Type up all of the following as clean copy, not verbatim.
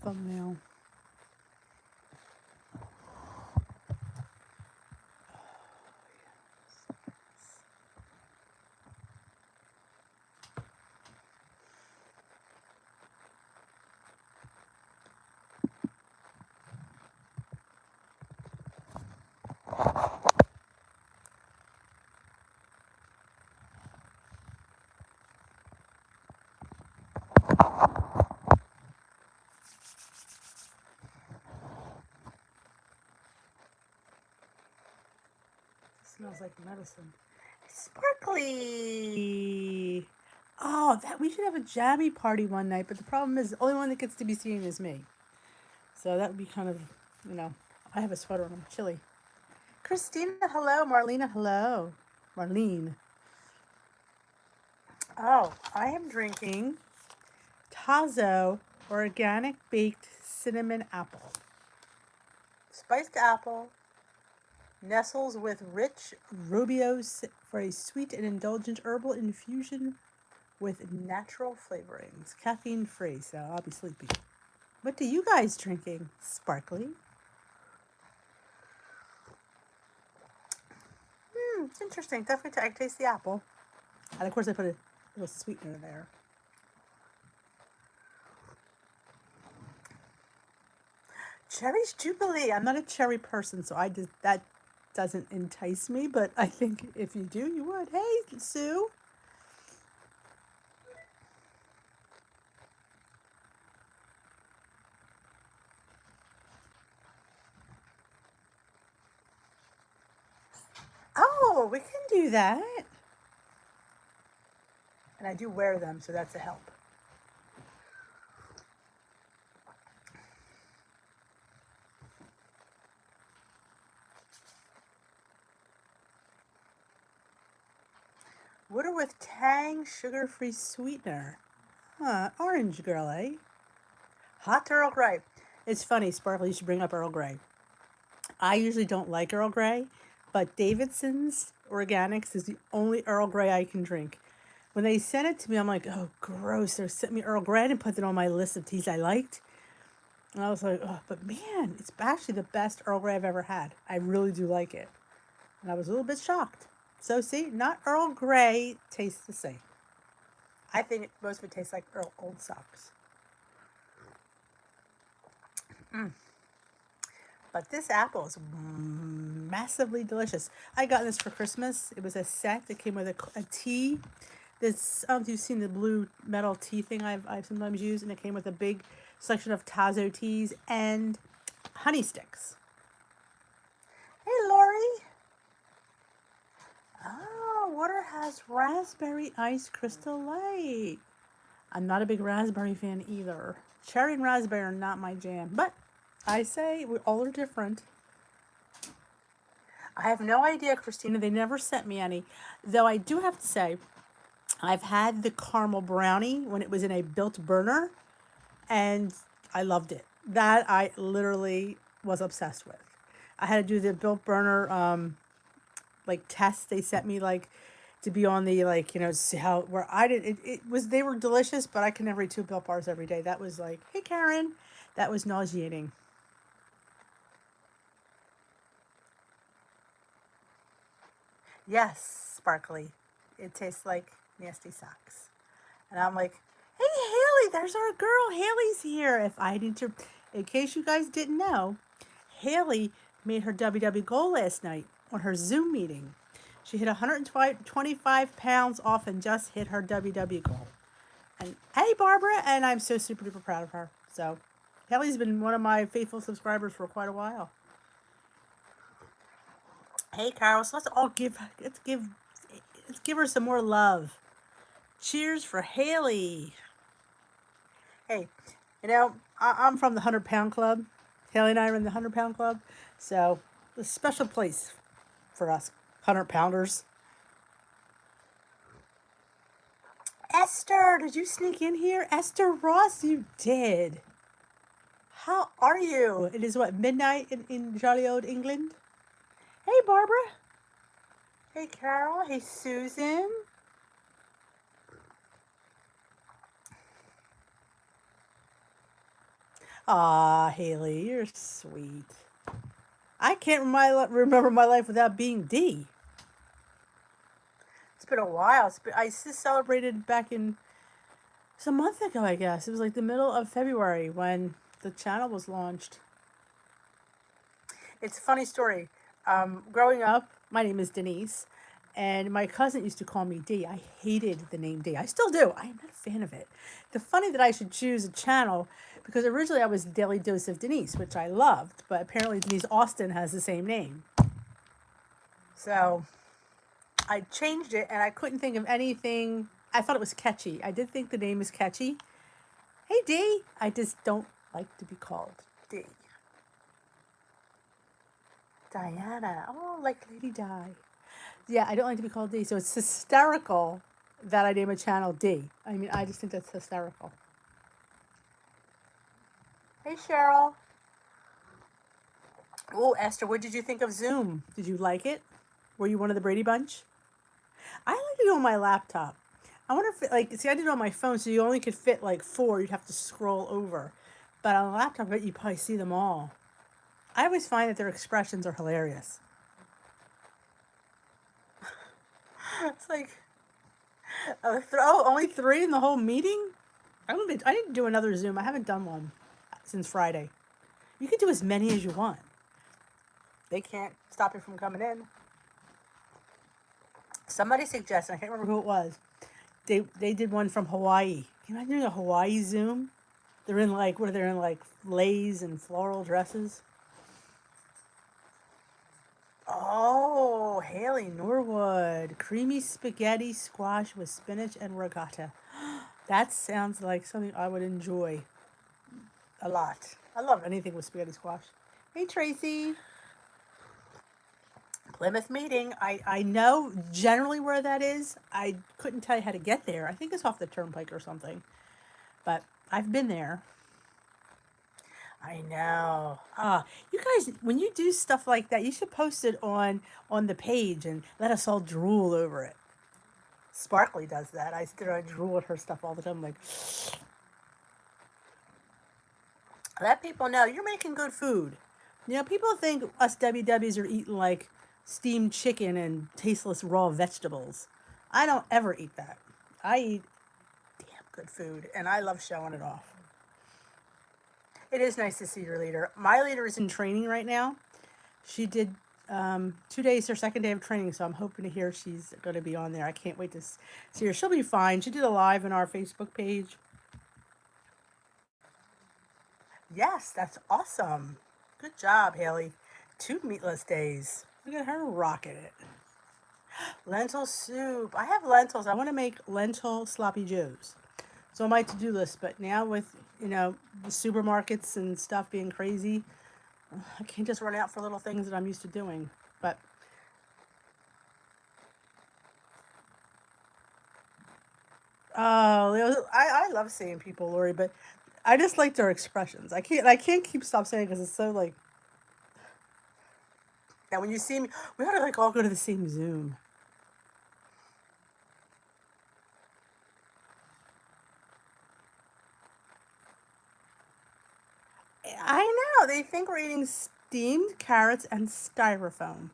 thumbnail. Smells like medicine. Sparkly. Oh, that we should have a jammy party one night, but the problem is the only one that gets to be seen is me. So that would be kind of, I have a sweater on. I'm chilly. Christina, hello. Marlena, hello. Marlene. Oh, I am drinking Tazo organic baked cinnamon apple. Spiced apple nestles with rich rubios for a sweet and indulgent herbal infusion with natural flavorings. Caffeine free, so I'll be sleepy. What are you guys drinking? Sparkly? It's interesting. Definitely, I taste the apple. And of course, I put a little sweetener there. Cherries Jubilee. I'm not a cherry person, so that doesn't entice me. But I think if you do, you would. Hey, Sue. Oh, we can do that. And I do wear them, so that's a help. Water with Tang sugar-free sweetener. Huh, orange girl, eh? Hot Earl Grey. It's funny, Sparkle, you should bring up Earl Grey. I usually don't like Earl Grey, but Davidson's Organics is the only Earl Grey I can drink. When they sent it to me, I'm like, oh, gross. They sent me Earl Grey and put it on my list of teas I liked. And I was like, oh, but man, it's actually the best Earl Grey I've ever had. I really do like it. And I was a little bit shocked. So see, not Earl Grey tastes the same. I think most of it tastes like Old Socks. But this apple is massively delicious. I got this for Christmas. It was a set that came with a tea. This, I don't know if you've seen the blue metal tea thing I've sometimes used, and it came with a big selection of Tazo teas and honey sticks. Hey, Lori. Oh, water has raspberry ice crystal light. I'm not a big raspberry fan either. Cherry and raspberry are not my jam, but I say we all are different. I have no idea, Christina. They never sent me any. Though I do have to say, I've had the caramel brownie when it was in a built burner, and I loved it. That I literally was obsessed with. I had to do the built burner test. They sent me to be on the see how where I did it was they were delicious, but I can never eat 2 built bars every day. That was like, hey Karen, that was nauseating. Yes, Sparkly. It tastes like nasty socks. And I'm like, hey Haley, there's our girl. Haley's here. If I need to, in case you guys didn't know, Haley made her WW goal last night on her Zoom meeting. She hit 125 pounds off and just hit her WW goal. And hey, Barbara, and I'm so super duper proud of her. So, Haley's been one of my faithful subscribers for quite a while. Hey, Carol, so let's give her some more love. Cheers for Haley. Hey, I'm from the 100-pound club. Haley and I are in the 100-pound club. So, a special place for us 100-pounders. Esther, did you sneak in here? Esther Ross, you did. How are you? It is what, midnight in jolly old England? Hey, Barbara. Hey, Carol. Hey, Susan. Aw, Haley, you're sweet. I can't remember my life without being D. It's been a while. I just celebrated back in, it's a month ago, I guess. It was like the middle of February when the channel was launched. It's a funny story. Growing up, my name is Denise, and my cousin used to call me D. I hated the name D. I still do. I am not a fan of it. The funny that I should choose a channel because originally I was Daily Dose of Denise, which I loved, but apparently Denise Austin has the same name. So I changed it, and I couldn't think of anything. I thought it was catchy. I did think the name is catchy. Hey, D. I just don't like to be called D. Diana. Oh, like Lady Di. Yeah, I don't like to be called D. So it's hysterical that I name a channel D. I mean, I just think that's hysterical. Hey, Cheryl. Oh, Esther, what did you think of Zoom? Did you like it? Were you one of the Brady Bunch? I like to do it on my laptop. I wonder if, I did it on my phone, so you only could fit like 4. You'd have to scroll over. But on a laptop, I bet you probably see them all. I always find that their expressions are hilarious. It's like, only 3 in the whole meeting? I didn't do another Zoom. I haven't done one since Friday. You can do as many as you want. They can't stop you from coming in. Somebody suggested, I can't remember who it was, they did one from Hawaii. Can you imagine doing a Hawaii Zoom? They're in leis and floral dresses. Oh, Haley Norwood. Creamy spaghetti squash with spinach and regatta. That sounds like something I would enjoy a lot. I love anything with spaghetti squash. Hey, Tracy. Plymouth Meeting. I know generally where that is. I couldn't tell you how to get there. I think it's off the turnpike or something. But I've been there. I know. You guys, when you do stuff like that, you should post it on the page and let us all drool over it. Sparkly does that. I drool at her stuff all the time. I'm like, let people know you're making good food. You know, people think us WWs are eating like steamed chicken and tasteless raw vegetables. I don't ever eat that. I eat damn good food, and I love showing it off. It is nice to see your leader. My leader is in training right now. She did 2 days, her second day of training, so I'm hoping to hear she's going to be on there. I can't wait to see her. She'll be fine. She did a live on our Facebook page. Yes, that's awesome. Good job, Haley. 2 meatless days. Look at her rocking it. Lentil soup. I have lentils. I want to make lentil sloppy joes. It's on my to-do list, but now with, the supermarkets and stuff being crazy, I can't just run out for little things that I'm used to doing. But I love seeing people, Lori, but I just like their expressions. I can't stop saying it because it's so like. Now when you see me, we ought to all go to the same Zoom. I know. They think we're eating steamed carrots and styrofoam.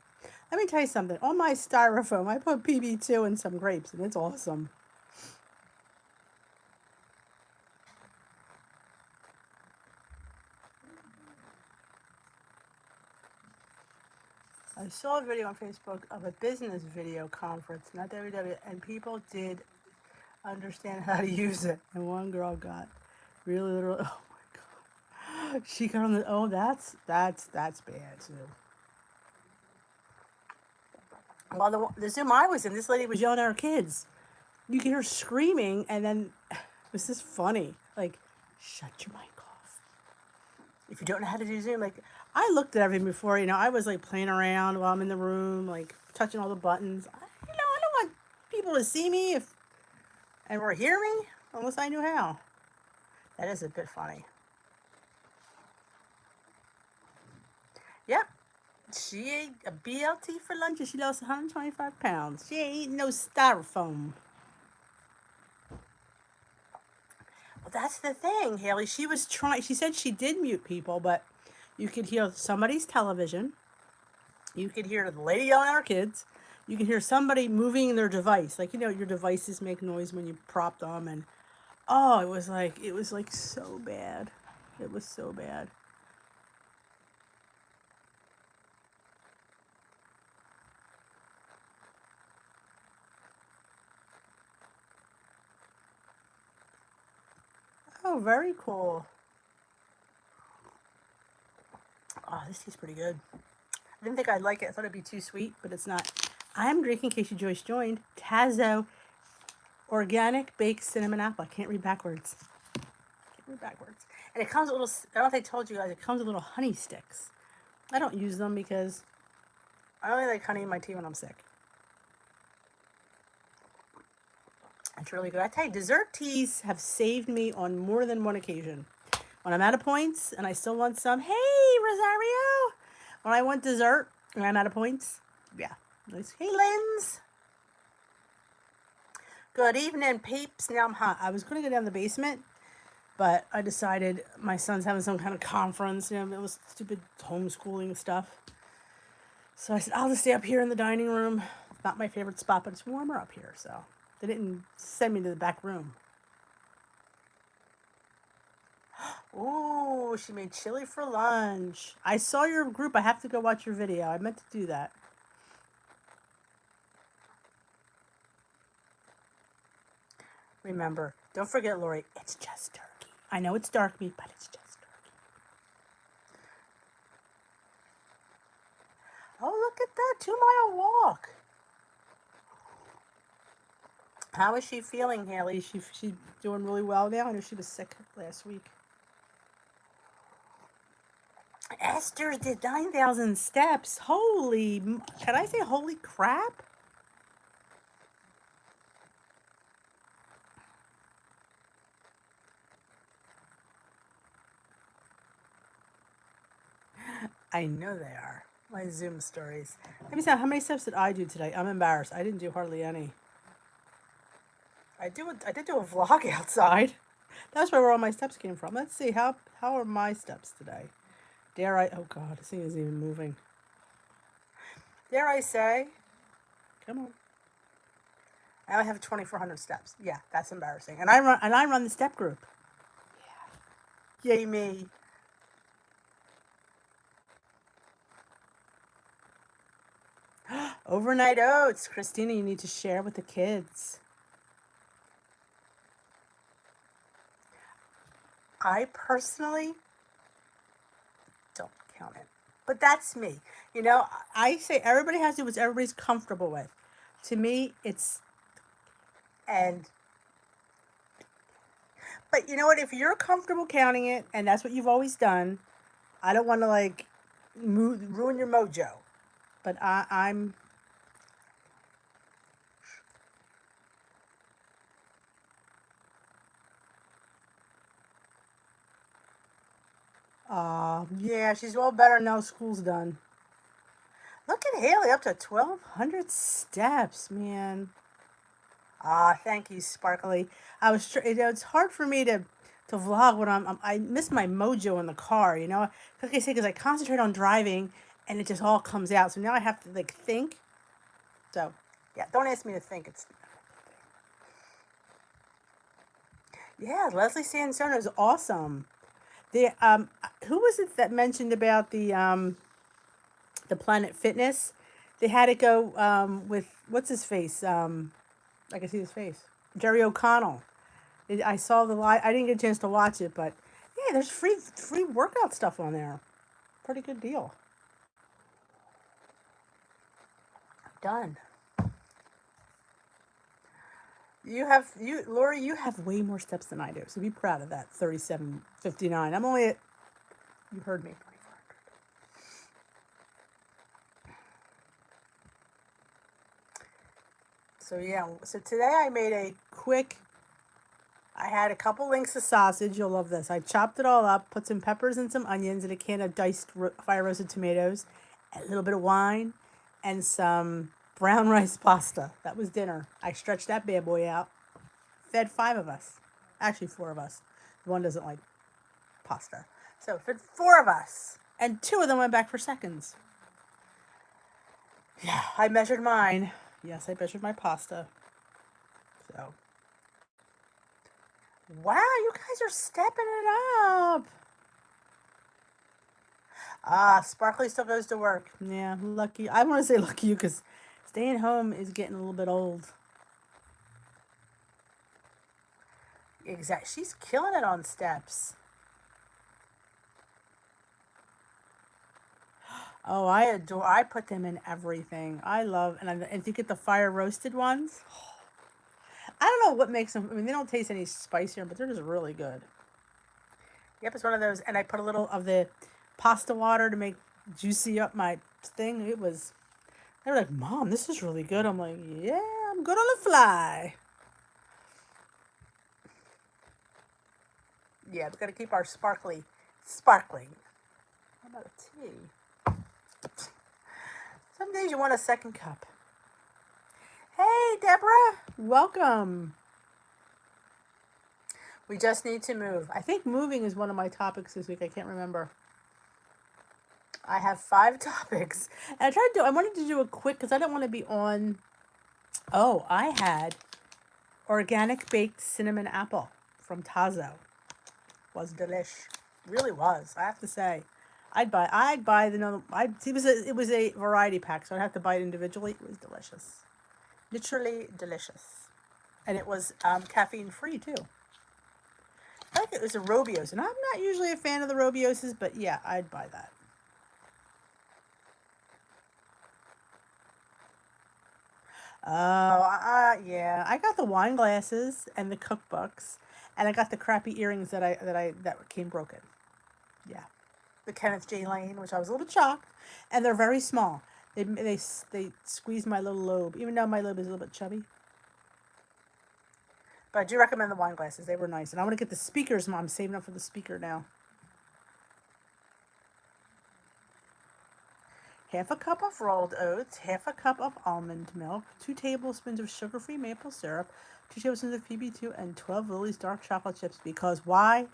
Let me tell you something. On my styrofoam, I put PB2 and some grapes, and it's awesome. I saw a video on Facebook of a business video conference, not WW, and people did understand how to use it. And one girl got really literal. Oh my god, she got on the. Oh, that's bad too. Well, the Zoom I was in, this lady was yelling at her kids. You can hear her screaming, and then this is funny. Like, shut your mic off. If you don't know how to do Zoom, I looked at everything before. I was playing around while I'm in the room, touching all the buttons. I don't want people to see me or hear me unless I knew how. That is a bit funny. Yep. She ate a BLT for lunch and she lost 125 pounds. She ain't eating no styrofoam. But that's the thing, Haley. She said she did mute people, but you could hear somebody's television. You could hear the lady yelling at her kids. You can hear somebody moving their device. Like, your devices make noise when you prop them. And, oh, it was like so bad. It was so bad. Oh, very cool. Oh, this tastes pretty good. I didn't think I'd like it. I thought it'd be too sweet, but it's not. I'm drinking, in case you Joyce joined, Tazo Organic Baked Cinnamon Apple. I can't read backwards. And it comes with little, I don't know if I told you guys, it comes with little honey sticks. I don't use them because I only like honey in my tea when I'm sick. It's really good. I tell you, dessert teas have saved me on more than one occasion. When I'm out of points and I still want some, hey, Rosario. When I want dessert and I'm out of points, yeah. Nice. Hey, Linz. Good evening, peeps. Now I'm hot. I was going to go down the basement, but I decided my son's having some kind of conference. It was stupid homeschooling stuff. So I said, I'll just stay up here in the dining room. Not my favorite spot, but it's warmer up here, so they didn't send me to the back room. Ooh, she made chili for lunch. I saw your group. I have to go watch your video. I meant to do that. Remember, don't forget, Lori, it's just turkey. I know it's dark meat, but it's just turkey. Oh, look at that 2-mile walk. How is she feeling, Haley? She doing really well now? I know she was sick last week. Esther did 9,000 steps. Can I say holy crap? I know they are. My Zoom stories. Let me see, how many steps did I do today? I'm embarrassed. I didn't do hardly any. I did do a vlog outside. That's where all my steps came from. Let's see, how are my steps today? Oh God, this thing isn't even moving. Dare I say, come on. I only have 2,400 steps. Yeah, that's embarrassing. And I run the step group. Yeah. Yay me. Overnight oats. Christina, you need to share with the kids. I personally don't count it. But that's me. I say everybody has to do what everybody's comfortable with. To me, but you know what? If you're comfortable counting it, and that's what you've always done, I don't want to ruin your mojo. But I'm. Yeah, she's well better now. School's done. Look at Haley, up to 1,200 steps, man. Thank you, Sparkly. It's hard for me to vlog when I miss my mojo in the car, Like I say, because I concentrate on driving and it just all comes out. So now I have to think. So yeah, don't ask me to think. Yeah, Leslie Sansone is awesome. Who was it that mentioned about the Planet Fitness? They had it go with what's his face? I can see his face. Jerry O'Connell. I saw the live. I didn't get a chance to watch it, but yeah, there's free workout stuff on there. Pretty good deal. Done. Lori, you have way more steps than I do, so be proud of that. 3,759. I'm only at. You heard me. 2,400. So yeah. So today I made a quick. I had a couple links of sausage. You'll love this. I chopped it all up, put some peppers and some onions and a can of diced fire roasted tomatoes, a little bit of wine, and some brown rice pasta. That was dinner. I stretched that bad boy out. Fed 5 of us. Actually, 4 of us. One doesn't like pasta. So for 4 of us, and 2 of them went back for seconds. Yeah, I measured mine. Yes, I measured my pasta. So, wow, you guys are stepping it up. Sparkly still goes to work. Yeah, lucky. I want to say lucky you because staying home is getting a little bit old. Exactly. She's killing it on steps. Oh, I adore. I put them in everything. I love, and if you get the fire roasted ones, I don't know what makes them. I mean, they don't taste any spicier, but they're just really good. Yep, it's one of those. And I put a little of the pasta water to make juicy up my thing. It was. They were like, "Mom, this is really good." I'm like, "Yeah, I'm good on the fly." Yeah, we got to keep our sparkling. How about a tea? Some days you want a second cup. Hey, Deborah, welcome. We just need to move. I think moving is one of my topics this week. I can't remember. I have 5 topics. And I wanted to do a quick, because I don't want to be on. Oh, I had organic baked cinnamon apple from Tazo. Was delish. Really was, I have to say. I'd buy the it was a variety pack, so I'd have to buy it individually. It was delicious. Literally delicious. And it was caffeine free too. I think it was a Robios, and I'm not usually a fan of the Robioses, but yeah, I'd buy that. Oh, yeah. I got the wine glasses and the cookbooks, and I got the crappy earrings that came broken. Yeah, the Kenneth J. Lane, which I was a little bit shocked, and they're very small. They squeeze my little lobe, even though my lobe is a little bit chubby. But I do recommend the wine glasses. They were nice, and I want to get the speakers. I'm saving up for the speaker now. Half a cup of rolled oats, half a cup of almond milk, 2 tablespoons of sugar-free maple syrup, 2 tablespoons of PB2, and 12 Lily's dark chocolate chips. Because why?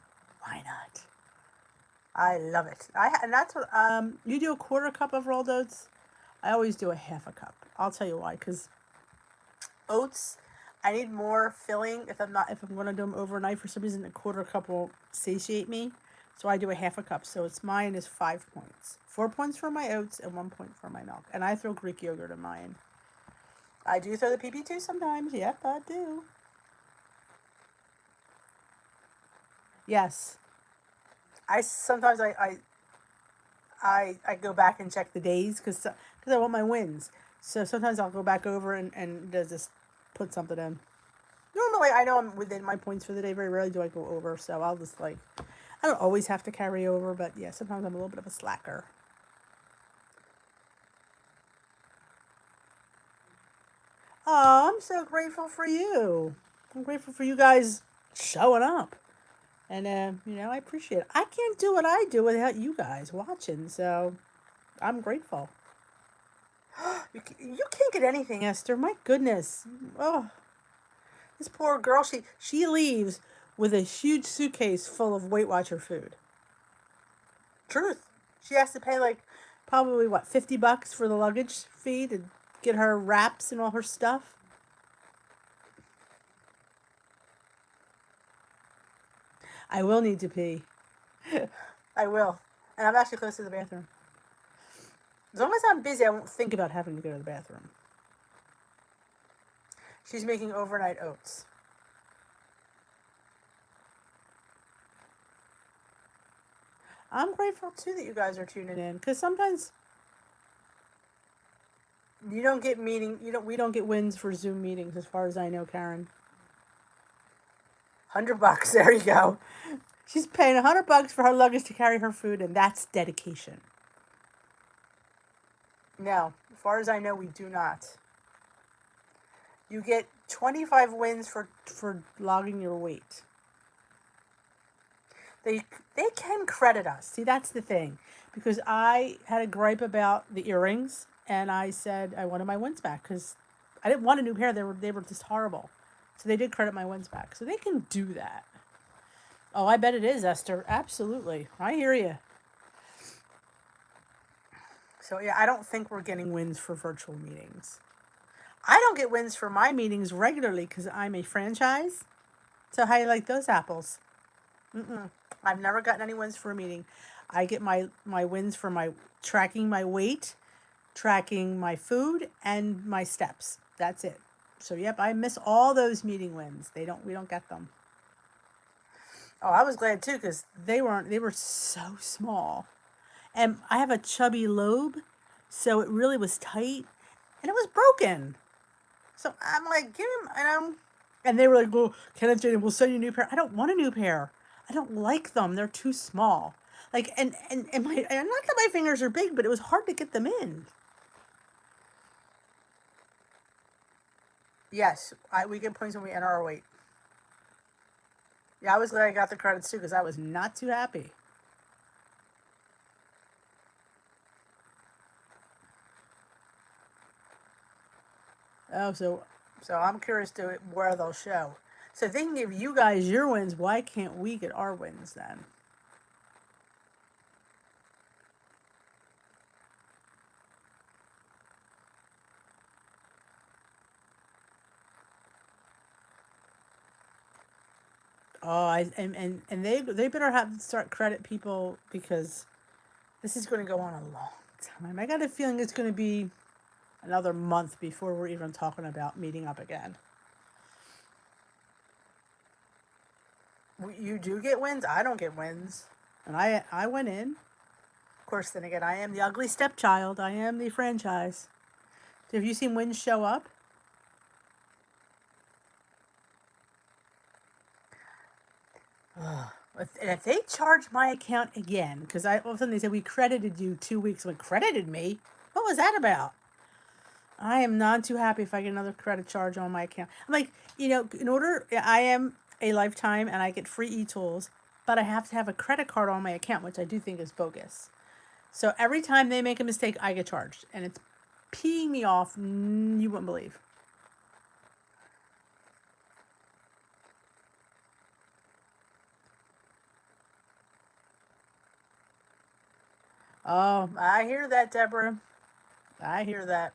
Why not? I love it. And that's what you do a 1/4 cup of rolled oats. I always do a half a cup. I'll tell you why. Because oats, I need more filling. If I'm going to do them overnight, for some reason, a 1/4 cup will satiate me. So I do a half a cup. So mine is 5 points. 4 points for my oats and 1 point for my milk. And I throw Greek yogurt in mine. I do throw the PB2 sometimes. Yep, I do. Yes. Sometimes I go back and check the days because I want my wins. So sometimes I'll go back over and just put something in. Normally, I know I'm within my points for the day. Very rarely do I go over. So I'll just I don't always have to carry over, but yeah, sometimes I'm a little bit of a slacker. Oh, I'm so grateful for you. I'm grateful for you guys showing up. And, I appreciate it. I can't do what I do without you guys watching, so I'm grateful. You can't get anything, Esther. My goodness. Oh, this poor girl, she leaves with a huge suitcase full of Weight Watcher food. Truth. She has to pay probably $50 for the luggage fee to get her wraps and all her stuff. I will need to pee. I will. And I'm actually close to the bathroom. As long as I'm busy, I won't think about having to go to the bathroom. She's making overnight oats. I'm grateful too that you guys are tuning in, because sometimes we don't get wins for Zoom meetings, as far as I know, Karen. $100. There you go. She's paying $100 for her luggage to carry her food, and that's dedication. No, as far as I know, we do not. You get 25 wins for logging your weight. They can credit us. See, that's the thing. Because I had a gripe about the earrings, and I said I wanted my wins back because I didn't want a new pair. They were just horrible. So they did credit my wins back. So they can do that. Oh, I bet it is, Esther. Absolutely. I hear you. So, yeah, I don't think we're getting wins for virtual meetings. I don't get wins for my meetings regularly because I'm a franchise. So, how do you like those apples? Mm-mm. I've never gotten any wins for a meeting. I get my wins for my tracking my weight, tracking my food, and my steps. That's it. So, yep, I miss all those meeting wins. We don't get them. Oh, I was glad too because they were so small. And I have a chubby lobe, so it really was tight and it was broken. So I'm like, give him, and they were like, well, Kenneth Jane, we'll send you a new pair. I don't want a new pair. I don't like them. They're too small. Like, and not that my fingers are big, but it was hard to get them in. Yes, we get points when we enter our weight. Yeah, I was glad I got the credits too because I was not too happy. Oh, so I'm curious to where they'll show. So if they can give you guys your wins, why can't we get our wins then? Oh, and they better have start credit people because this is going to go on a long time. I got a feeling it's going to be another month before we're even talking about meeting up again. You do get wins. I don't get wins, and I went in. Of course, then again, I am the ugly stepchild. I am the franchise. So have you seen wins show up? Ugh. And if they charge my account again, because all of a sudden they said we credited you 2 weeks. Like, credited me? What was that about? I am not too happy if I get another credit charge on my account. I'm like, I am a lifetime and I get free e-tools, but I have to have a credit card on my account, which I do think is bogus. So every time they make a mistake, I get charged. And it's peeing me off. You wouldn't believe. Oh, I hear that, Deborah. I hear that.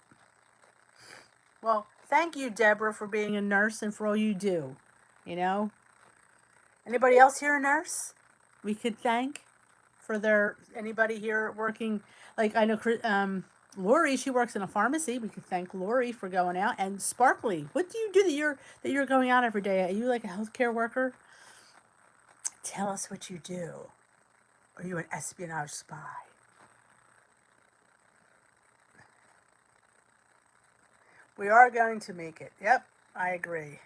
Well, thank you, Deborah, for being a nurse and for all you do. You know? Anybody else here a nurse we could thank for anybody here working? Like, I know Lori, she works in a pharmacy. We could thank Lori for going out. And Sparkly, what do you do that you're going out every day? Are you like a healthcare worker? Tell us what you do. Are you an espionage spy? We are going to make it. Yep, I agree.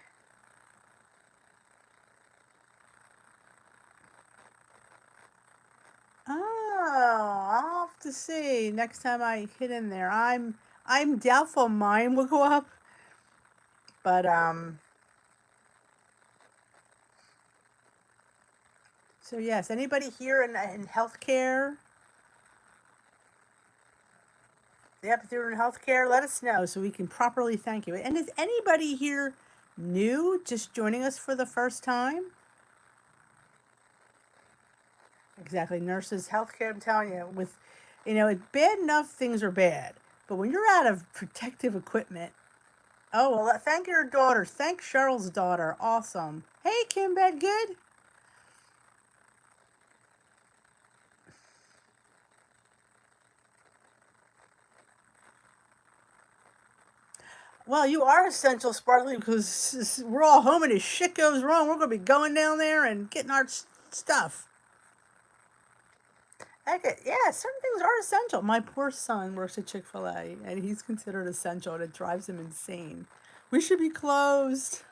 Oh, I'll have to see next time I hit in there. I'm doubtful mine will go up, but So yes, anybody here in healthcare? Yep, if you're in healthcare, let us know so we can properly thank you. And is anybody here new, just joining us for the first time? Exactly, nurses, healthcare. I'm telling you, it's bad enough things are bad, but when you're out of protective equipment, oh well. Thank your daughter. Thank Cheryl's daughter. Awesome. Hey, Kim, bed good? Well, you are essential, Sparkly, because we're all home and if shit goes wrong, we're going to be going down there and getting our stuff. Okay, yeah, certain things are essential. My poor son works at Chick-fil-A, and he's considered essential, and it drives him insane. We should be closed.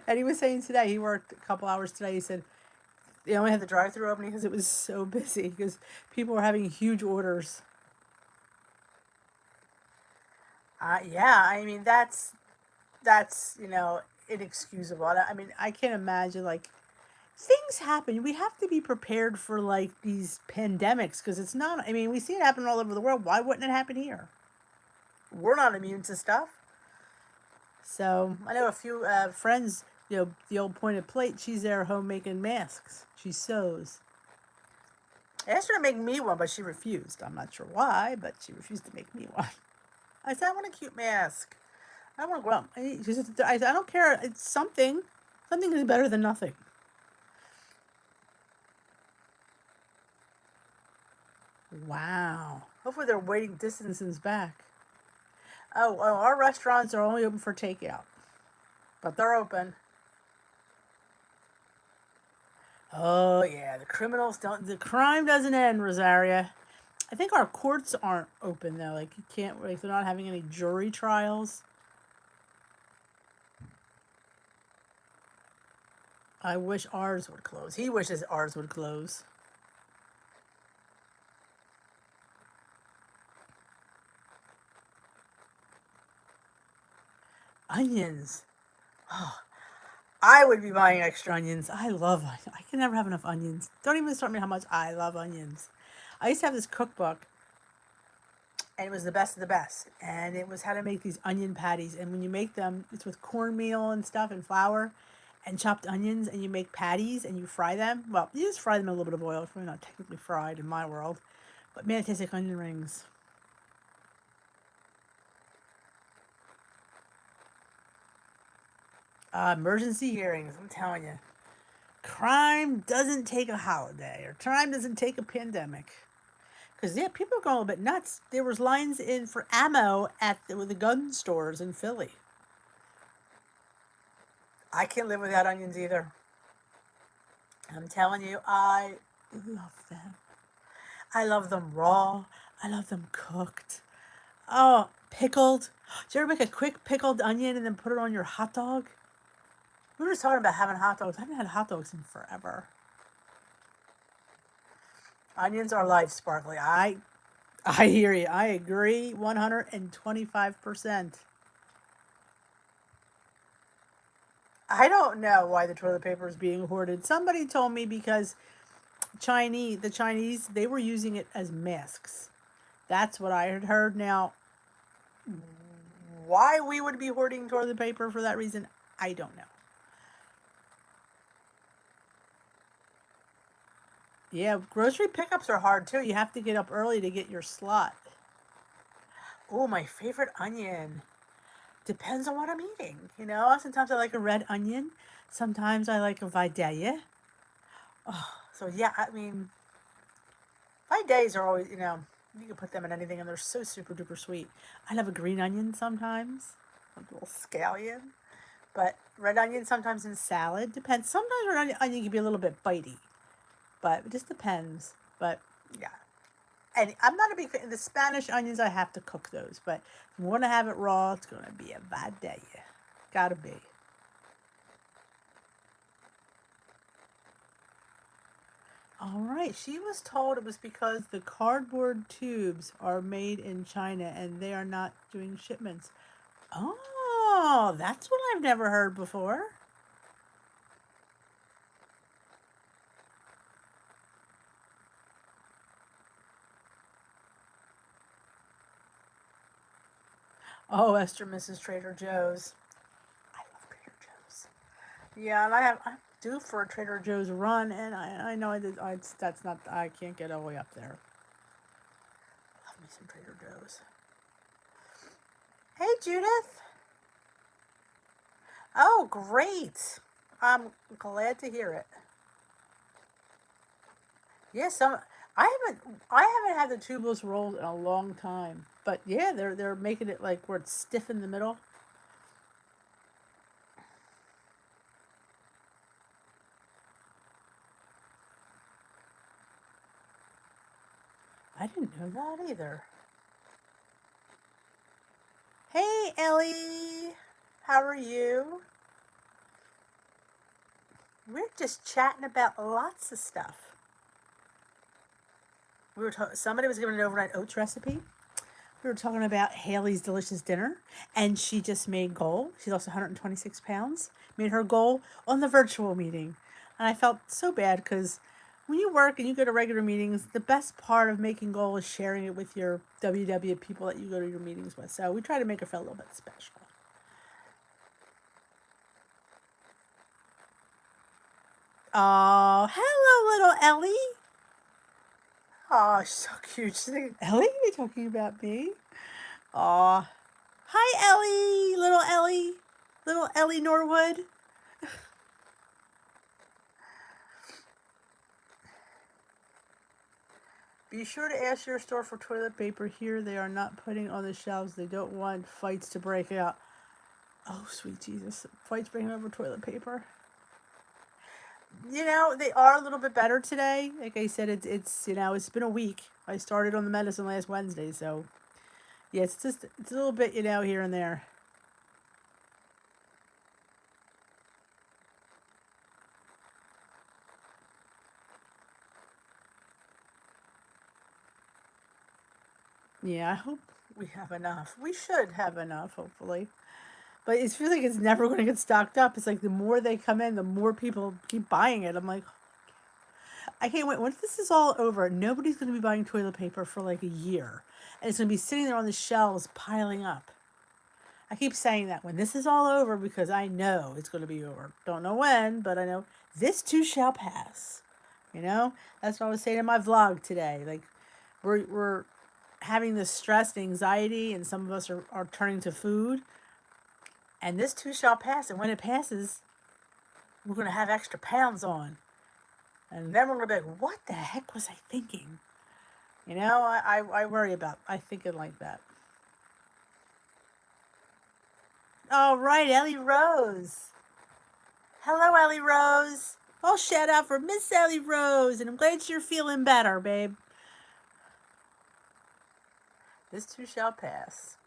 And he was saying today, he worked a couple hours today, he said they only had the drive-thru open because it was so busy, because people were having huge orders. Yeah, I mean, that's inexcusable. I mean, I can't imagine, like, things happen. We have to be prepared for like these pandemics because it's not. I mean, we see it happen all over the world. Why wouldn't it happen here? We're not immune to stuff. So I know a few friends. the old pointed plate. She's there home making masks. She sews. I asked her to make me one, but she refused. I'm not sure why, but she refused to make me one. I said, I want a cute mask. I want to grow up. I don't care. It's something. Something is better than nothing. Wow. Hopefully they're waiting distances back. Oh, our restaurants are only open for takeout. But they're open. Oh, yeah. The criminals don't... The crime doesn't end, Rosaria. I think our courts aren't open, though. Like, you can't... Like, they're not having any jury trials. I wish ours would close. He wishes ours would close. Onions. Oh, I would be buying extra onions. I love onions. I can never have enough onions. Don't even start me how much I love onions. I used to have this cookbook, and it was the best of the best. And it was how to make these onion patties. And when you make them, it's with cornmeal and stuff and flour and chopped onions, and you make patties and you fry them. Well, you just fry them in a little bit of oil. It's really not technically fried in my world. But man, it tastes like onion rings. Emergency hearings, I'm telling you. Crime doesn't take a holiday, or crime doesn't take a pandemic. Because, yeah, people are going a little bit nuts. There was lines in for ammo at the gun stores in Philly. I can't live without onions either. I'm telling you, I love them. I love them raw. I love them cooked. Oh, pickled. Do you ever make a quick pickled onion and then put it on your hot dog? We were just talking about having hot dogs. I haven't had hot dogs in forever. Onions are life, Sparkly. I hear you. I agree 125%. I don't know why the toilet paper is being hoarded. Somebody told me because the Chinese, they were using it as masks. That's what I had heard. Now, why we would be hoarding toilet paper for that reason, I don't know. Yeah, grocery pickups are hard too. You have to get up early to get your slot. Oh, my favorite onion. Depends on what I'm eating. Sometimes I like a red onion. Sometimes I like a Vidalia. Oh, so yeah, I mean, Vidalias are always, you can put them in anything and they're so super duper sweet. I love a green onion sometimes, like a little scallion. But red onion sometimes in salad. Depends. Sometimes red onion can be a little bit bitey. But it just depends. But yeah. And I'm not a big fan. The Spanish onions, I have to cook those. But if you want to have it raw, it's going to be a Vidalia. Gotta be. All right. She was told it was because the cardboard tubes are made in China and they are not doing shipments. Oh, that's what I've never heard before. Oh, Esther, Mrs. Trader Joe's. I love Trader Joe's. Yeah, and I'm due for a Trader Joe's run, and I know that's not, I can't get all the way up there. Love me some Trader Joe's. Hey, Judith. Oh, great. I'm glad to hear it. Yes, I haven't had the tubeless rolls in a long time. But yeah, they're making it like where it's stiff in the middle. I didn't know that either. Hey, Ellie. How are you? We're just chatting about lots of stuff. Somebody was giving an overnight oats recipe. We were talking about Haley's delicious dinner, and she just made goal. She's also 126 pounds. Made her goal on the virtual meeting, and I felt so bad because when you work and you go to regular meetings, the best part of making goal is sharing it with your WW people that you go to your meetings with. So we try to make her feel a little bit special. Oh, hello, little Ellie. Oh, she's so cute. She's like, Ellie, are you talking about me? Oh, hi, Ellie, little Ellie Norwood. Be sure to ask your store for toilet paper. Here, they are not putting on the shelves. They don't want fights to break out. Oh, sweet Jesus. Fights breaking over toilet paper. You know, they are a little bit better today. Like I said, it's it's been a week. I started on the medicine last Wednesday, so yeah, it's a little bit, here and there. Yeah, I hope we have enough. We should have enough, hopefully. But it feels like it's never going to get stocked up. It's like the more they come in, the more people keep buying it. I'm like, I can't wait. Once this is all over, nobody's going to be buying toilet paper for like a year. And it's going to be sitting there on the shelves piling up. I keep saying that when this is all over because I know it's going to be over. Don't know when, but I know this too shall pass. That's what I was saying in my vlog today. Like, we're having this stress and anxiety, and some of us are turning to food. And this too shall pass. And when it passes, we're going to have extra pounds on. And then we're going to be like, what the heck was I thinking? I worry about I think it like that. All right, Ellie Rose. Hello, Ellie Rose. I'll shout out for Miss Ellie Rose, and I'm glad you're feeling better, babe. This too shall pass.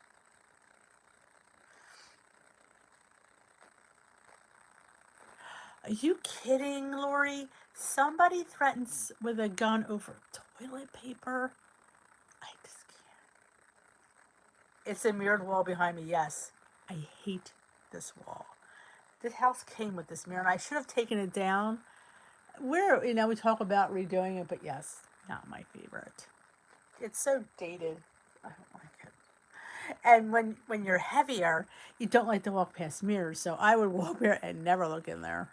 Are you kidding, Lori? Somebody threatens with a gun over toilet paper? I just can't. It's a mirrored wall behind me, yes. I hate this wall. This house came with this mirror, and I should have taken it down. We talk about redoing it, but yes, not my favorite. It's so dated. I don't like it. And when you're heavier, you don't like to walk past mirrors, so I would walk there and never look in there.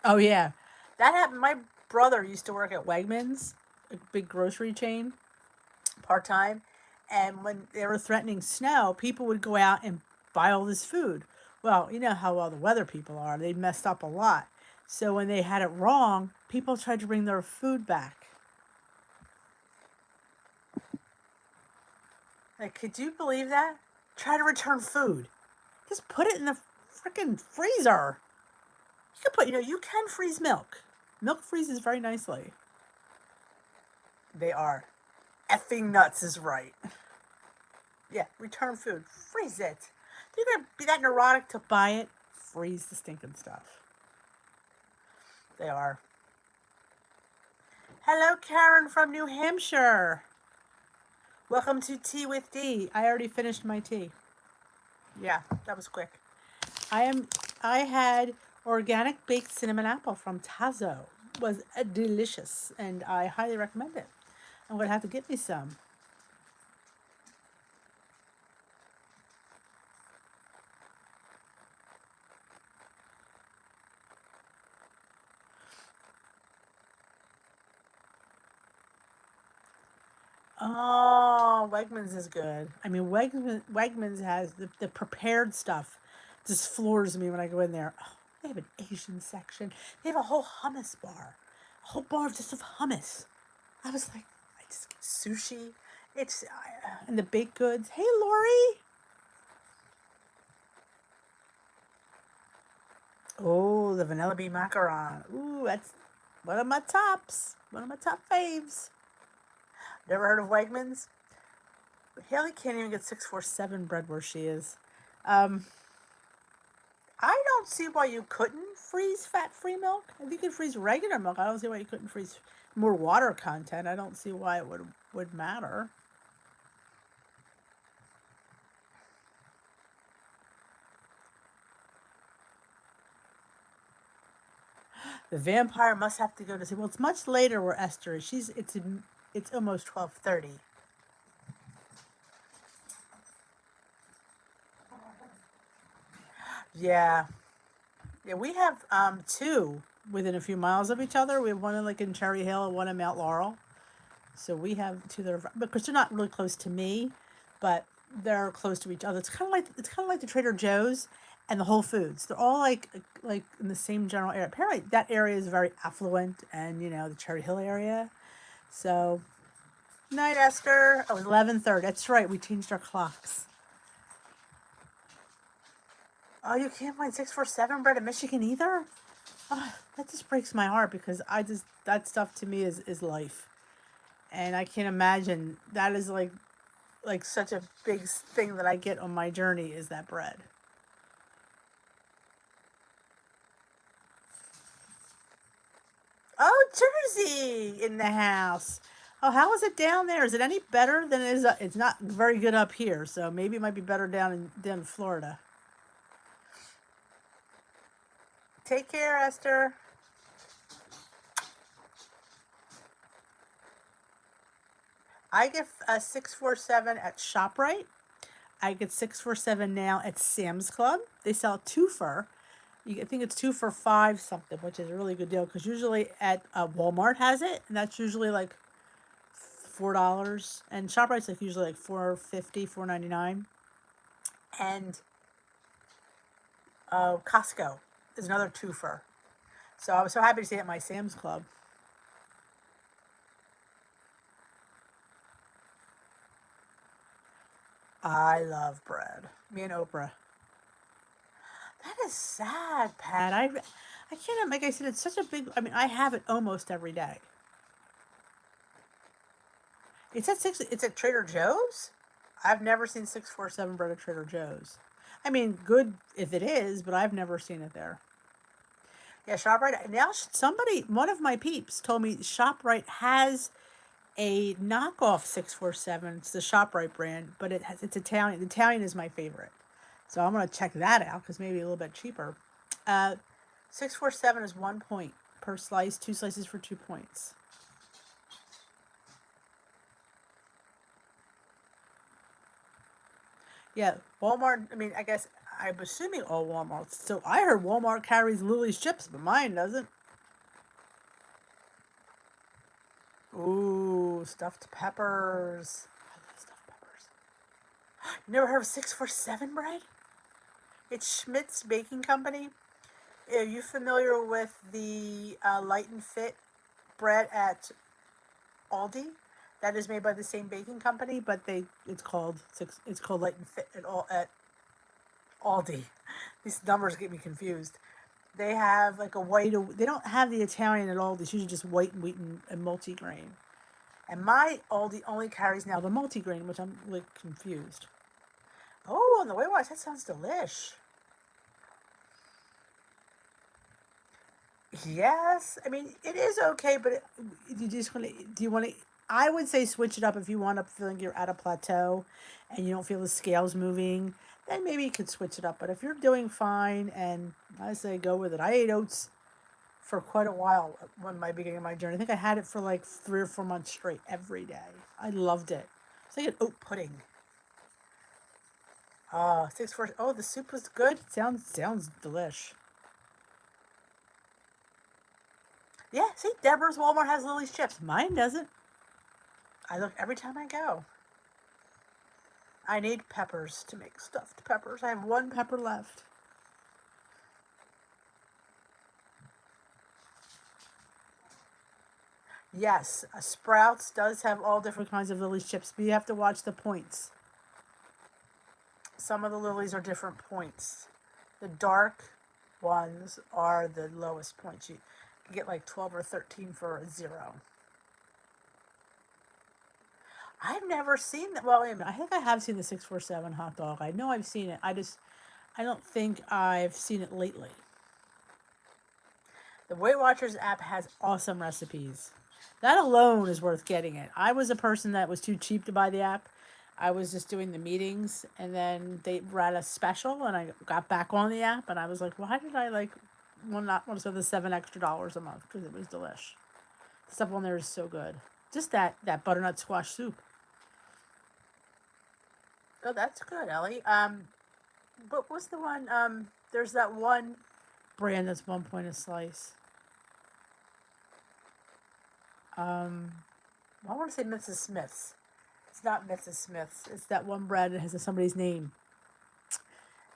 Oh yeah, that happened. My brother used to work at Wegmans, a big grocery chain, part time, and when they were threatening snow, people would go out and buy all this food. Well, you know how well the weather people are; they messed up a lot. So when they had it wrong, people tried to bring their food back. Like, could you believe that? Try to return food. Just put it in the freaking freezer. You can freeze milk. Milk freezes very nicely. They are. Effing nuts is right. Yeah, return food. Freeze it. You're going to be that neurotic to buy it. Freeze the stinking stuff. They are. Hello, Karen from New Hampshire. Welcome to Tea with D. I already finished my tea. Yeah, that was quick. I had organic baked cinnamon apple from Tazo. It was delicious, and I highly recommend it. I'm going to have to get me some. Oh, Wegmans is good. I mean, Wegmans has the prepared stuff. Just floors me when I go in there. Oh, they have an Asian section. They have a whole hummus bar, a whole bar just of hummus. I was like, I just get sushi. And the baked goods. Hey, Lori. Oh, the vanilla bean macaron. Ooh, that's one of my tops. One of my top faves. Never heard of Wegmans? Haley can't even get 647 bread where she is. I don't see why you couldn't freeze fat-free milk. If you could freeze regular milk, I don't see why you couldn't freeze more water content. I don't see why it would matter. The vampire must have to go to sleep. Well, it's much later where Esther is. It's almost 12:30. Yeah. Yeah, we have two within a few miles of each other. We have one in like in Cherry Hill and one in Mount Laurel. So we have two that are because they're not really close to me, but they're close to each other. It's kind of like the Trader Joe's and the Whole Foods. They're all like in the same general area. Apparently, that area is very affluent, and the Cherry Hill area. So, night, Esther. Oh, 11:30. That's right. We changed our clocks. Oh, you can't find 647 bread in Michigan either? Oh, that just breaks my heart because that stuff to me is life. And I can't imagine that is like such a big thing that I get on my journey is that bread. Oh, Jersey in the house. Oh, how is it down there? Is it any better than it is? It's not very good up here, so maybe it might be better down in Florida. Take care, Esther. I get a 647 at ShopRite. I get 647 now at Sam's Club. They sell two for. I think it's two for five something, which is a really good deal because usually at Walmart has it, and that's usually like $4, and ShopRite's like usually like 4.50, 4.99, and Costco is another twofer. So I was so happy to see it at my Sam's Club. I love bread. Me and Oprah. That is sad, Pat. I can't. Like I said, it's such a big. I mean, I have it almost every day. It's at six. It's at Trader Joe's. I've never seen 647 bread at Trader Joe's. I mean, good if it is, but I've never seen it there. Yeah, Shoprite. Now somebody, one of my peeps, told me Shoprite has a knockoff 647. It's the Shoprite brand, but it's Italian. The Italian is my favorite, so I'm gonna check that out because maybe a little bit cheaper. 647 is 1 point per slice. Two slices for 2 points. Yeah, Walmart. I mean, I guess I'm assuming all Walmarts. So I heard Walmart carries Lily's chips, but mine doesn't. Ooh, stuffed peppers. I love stuffed peppers. You never heard of 647 bread? It's Schmidt's Baking Company. Are you familiar with the Light and Fit bread at Aldi? That is made by the same baking company, but it's called Light and Fit at Aldi. These numbers get me confused. They have like a white. They don't have the Italian at Aldi. It's usually just white and wheat and multigrain. And my Aldi only carries now the multigrain, which I'm like confused. Oh, on the Weight Watch, that sounds delish. Yes, I mean it is okay, but you just want to. Do you want to? I would say switch it up if you want to feel like you're at a plateau, and you don't feel the scales moving. Then maybe you could switch it up. But if you're doing fine, and I say go with it. I ate oats for quite a while when my beginning of my journey. I think I had it for like 3 or 4 months straight every day. I loved it. It's like an oat pudding. Oh, 6 4. Oh, the soup was good. Sounds delish. Yeah, see, Deborah's Walmart has Lily's chips. Mine doesn't. I look every time I go. I need peppers to make stuffed peppers. I have one pepper left. Yes, Sprouts does have all different kinds of Lily's chips, but you have to watch the points. Some of the Lilies are different points. The dark ones are the lowest points. You get like 12 or 13 for a 0. I've never seen that. Well, wait a minute. I think I have seen the 647 hot dog. I know I've seen it. I don't think I've seen it lately. The Weight Watchers app has awesome recipes. That alone is worth getting it. I was a person that was too cheap to buy the app. I was just doing the meetings, and then they ran a special, and I got back on the app, and I was like, why did I not want to spend the $7 extra a month? Because it was delish. The stuff on there is so good. Just that butternut squash soup. Oh, that's good, Ellie. But what's the one? There's that one brand that's 1 point a slice. I want to say Mrs. Smith's. It's not Mrs. Smith's. It's that one bread that has somebody's name.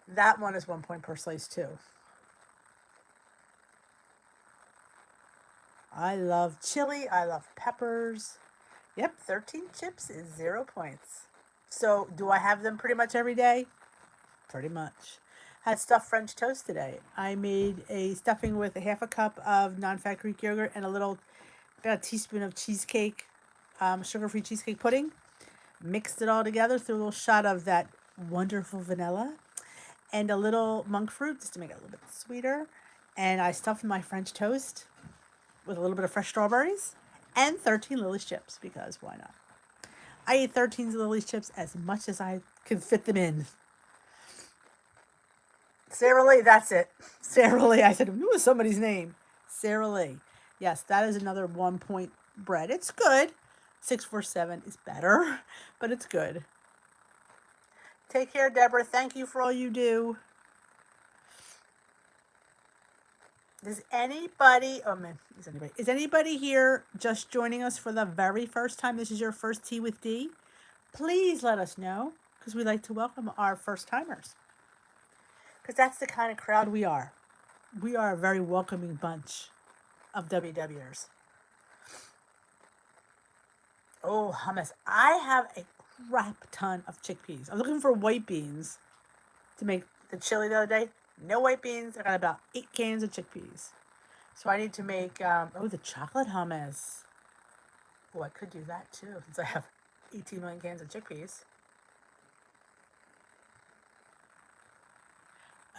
That one is 1 point per slice too. I love chili. I love peppers. Yep, 13 chips is 0 points. So do I have them pretty much every day? Pretty much. Had stuffed French toast today. I made a stuffing with a half a cup of non-fat Greek yogurt and about a teaspoon of cheesecake, sugar-free cheesecake pudding. Mixed it all together, threw a little shot of that wonderful vanilla and a little monk fruit just to make it a little bit sweeter. And I stuffed my French toast with a little bit of fresh strawberries and 13 Lily's chips, because why not? I ate 13 Lily's chips as much as I could fit them in. Sarah Lee, that's it. Sarah Lee. I said, who was somebody's name? Sarah Lee. Yes, that is another 1 point bread. It's good. 647 is better, but it's good. Take care, Deborah. Thank you for all you do. Is anybody here just joining us for the very first time? This is your first Tea with D? Please let us know, because we like to welcome our first timers. Because that's the kind of crowd we are. We are a very welcoming bunch of WWers. Oh, hummus. I have a crap ton of chickpeas. I'm looking for white beans to make the chili the other day. No white beans. I got about 8 cans of chickpeas. So I need to make, the chocolate hummus. Oh, I could do that too, since I have 18 million cans of chickpeas.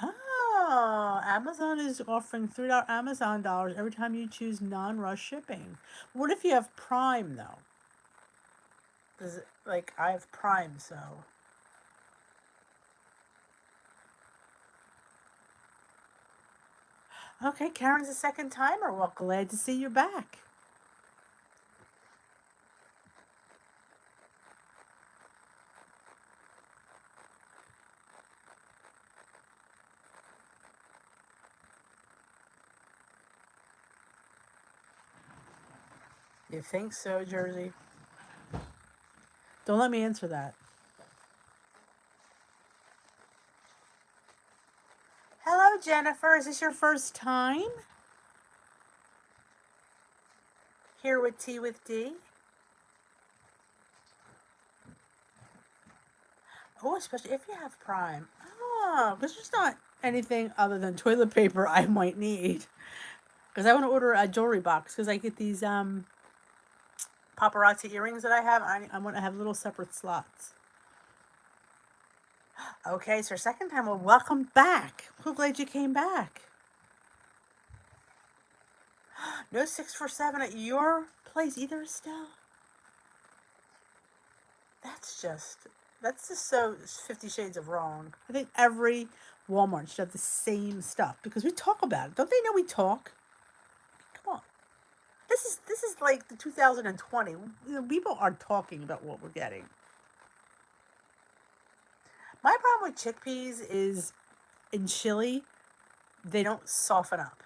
Oh, Amazon is offering $3 Amazon dollars every time you choose non-rush shipping. What if you have Prime, though? Because, I have Prime, so... Okay, Karen's a second timer. Well, glad to see you back. You think so, Jersey? Don't let me answer that. Hello, Jennifer. Is this your first time here with Tea with D? Oh, especially if you have Prime. Oh, because there's not anything other than toilet paper I might need. Because I want to order a jewelry box, because I get these paparazzi earrings that I have. I want to have little separate slots. Okay, so second time. Well, welcome back. So glad you came back. No 647 at your place either, Estelle? That's just so 50 Shades of Wrong. I think every Walmart should have the same stuff, because we talk about it. Don't they know we talk? Come on. This is like the 2020. People are talking about what we're getting. My problem with chickpeas is in chili, they don't soften up.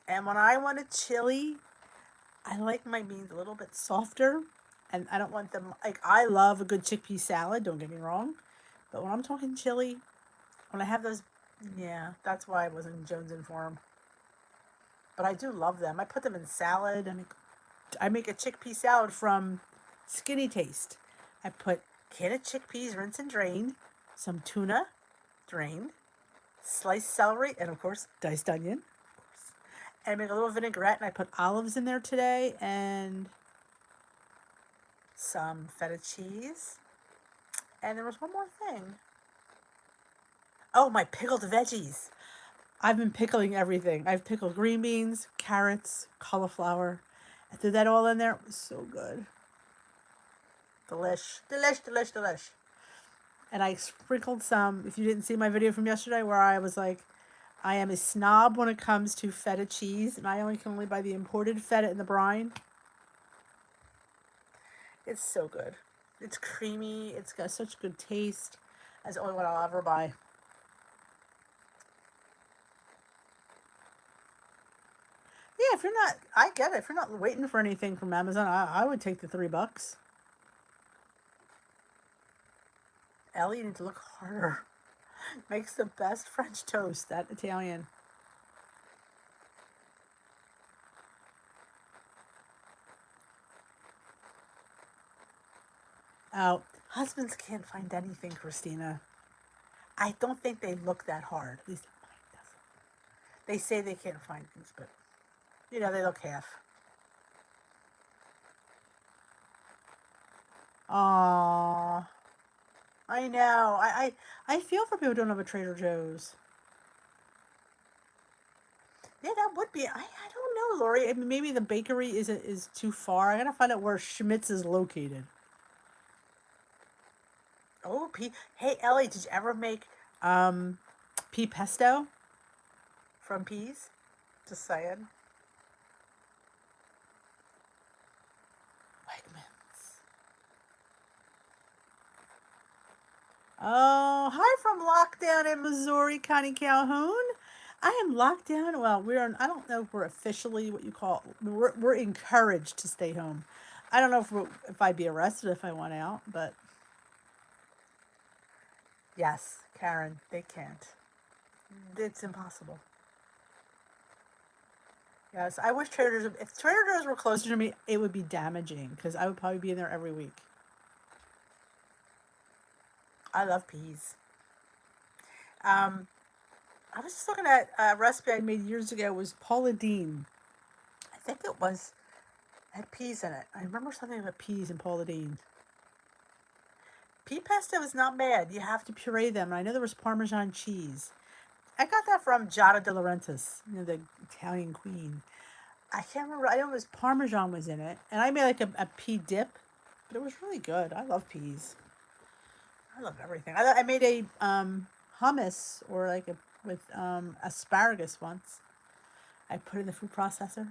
And when I want a chili, I like my beans a little bit softer. And I don't want them, I love a good chickpea salad, don't get me wrong. But when I'm talking chili, when I have those, yeah, that's why I wasn't jonesing for them. But I do love them. I put them in salad. I make a chickpea salad from Skinny Taste. I put can of chickpeas, rinse and drain, some tuna, drained, sliced celery, and of course, diced onion. And I make a little vinaigrette, and I put olives in there today, and some feta cheese. And there was one more thing. Oh, my pickled veggies. I've been pickling everything. I've pickled green beans, carrots, cauliflower. I threw that all in there. It was so good. Delish. Delish, delish, delish. And I sprinkled some, if you didn't see my video from yesterday, where I was like, I am a snob when it comes to feta cheese, and I can only buy the imported feta in the brine. It's so good. It's creamy. It's got such good taste. That's only what I'll ever buy. Yeah, if you're not, I get it. If you're not waiting for anything from Amazon, I would take the $3. Ellie, you need to look harder. Makes the best French toast, that Italian. Oh, husbands can't find anything, Christina. I don't think they look that hard. At least mine doesn't. They say they can't find things, but they look half. Aww. I know. I feel for people who don't have a Trader Joe's. Yeah, that would be. I don't know, Lori. I mean, maybe the bakery is too far. I gotta find out where Schmitz is located. Oh, pea. Hey, Ellie, did you ever make um pea pesto from peas? Just saying. Wegmans. Oh, hi from lockdown in Missouri, Connie Calhoun. I am locked down. Well, I don't know if we're officially what you call. We're encouraged to stay home. I don't know if I'd be arrested if I went out, but yes, Karen, they can't. It's impossible. Yes, I wish if Trader Joe's were closer to me, it would be damaging because I would probably be in there every week. I love peas. Um, I was just looking at a recipe I made years ago. It was Paula Deen. I think it was had peas in it. I remember something about peas and Paula Deen. Pea pesto is not bad. You have to puree them. And I know there was Parmesan cheese. I got that from Giada De Laurentiis, the Italian queen. I can't remember. I know it was Parmesan was in it, and I made like a pea dip, but it was really good. I love peas. I love everything. I made a hummus or like a with asparagus once. I put it in the food processor.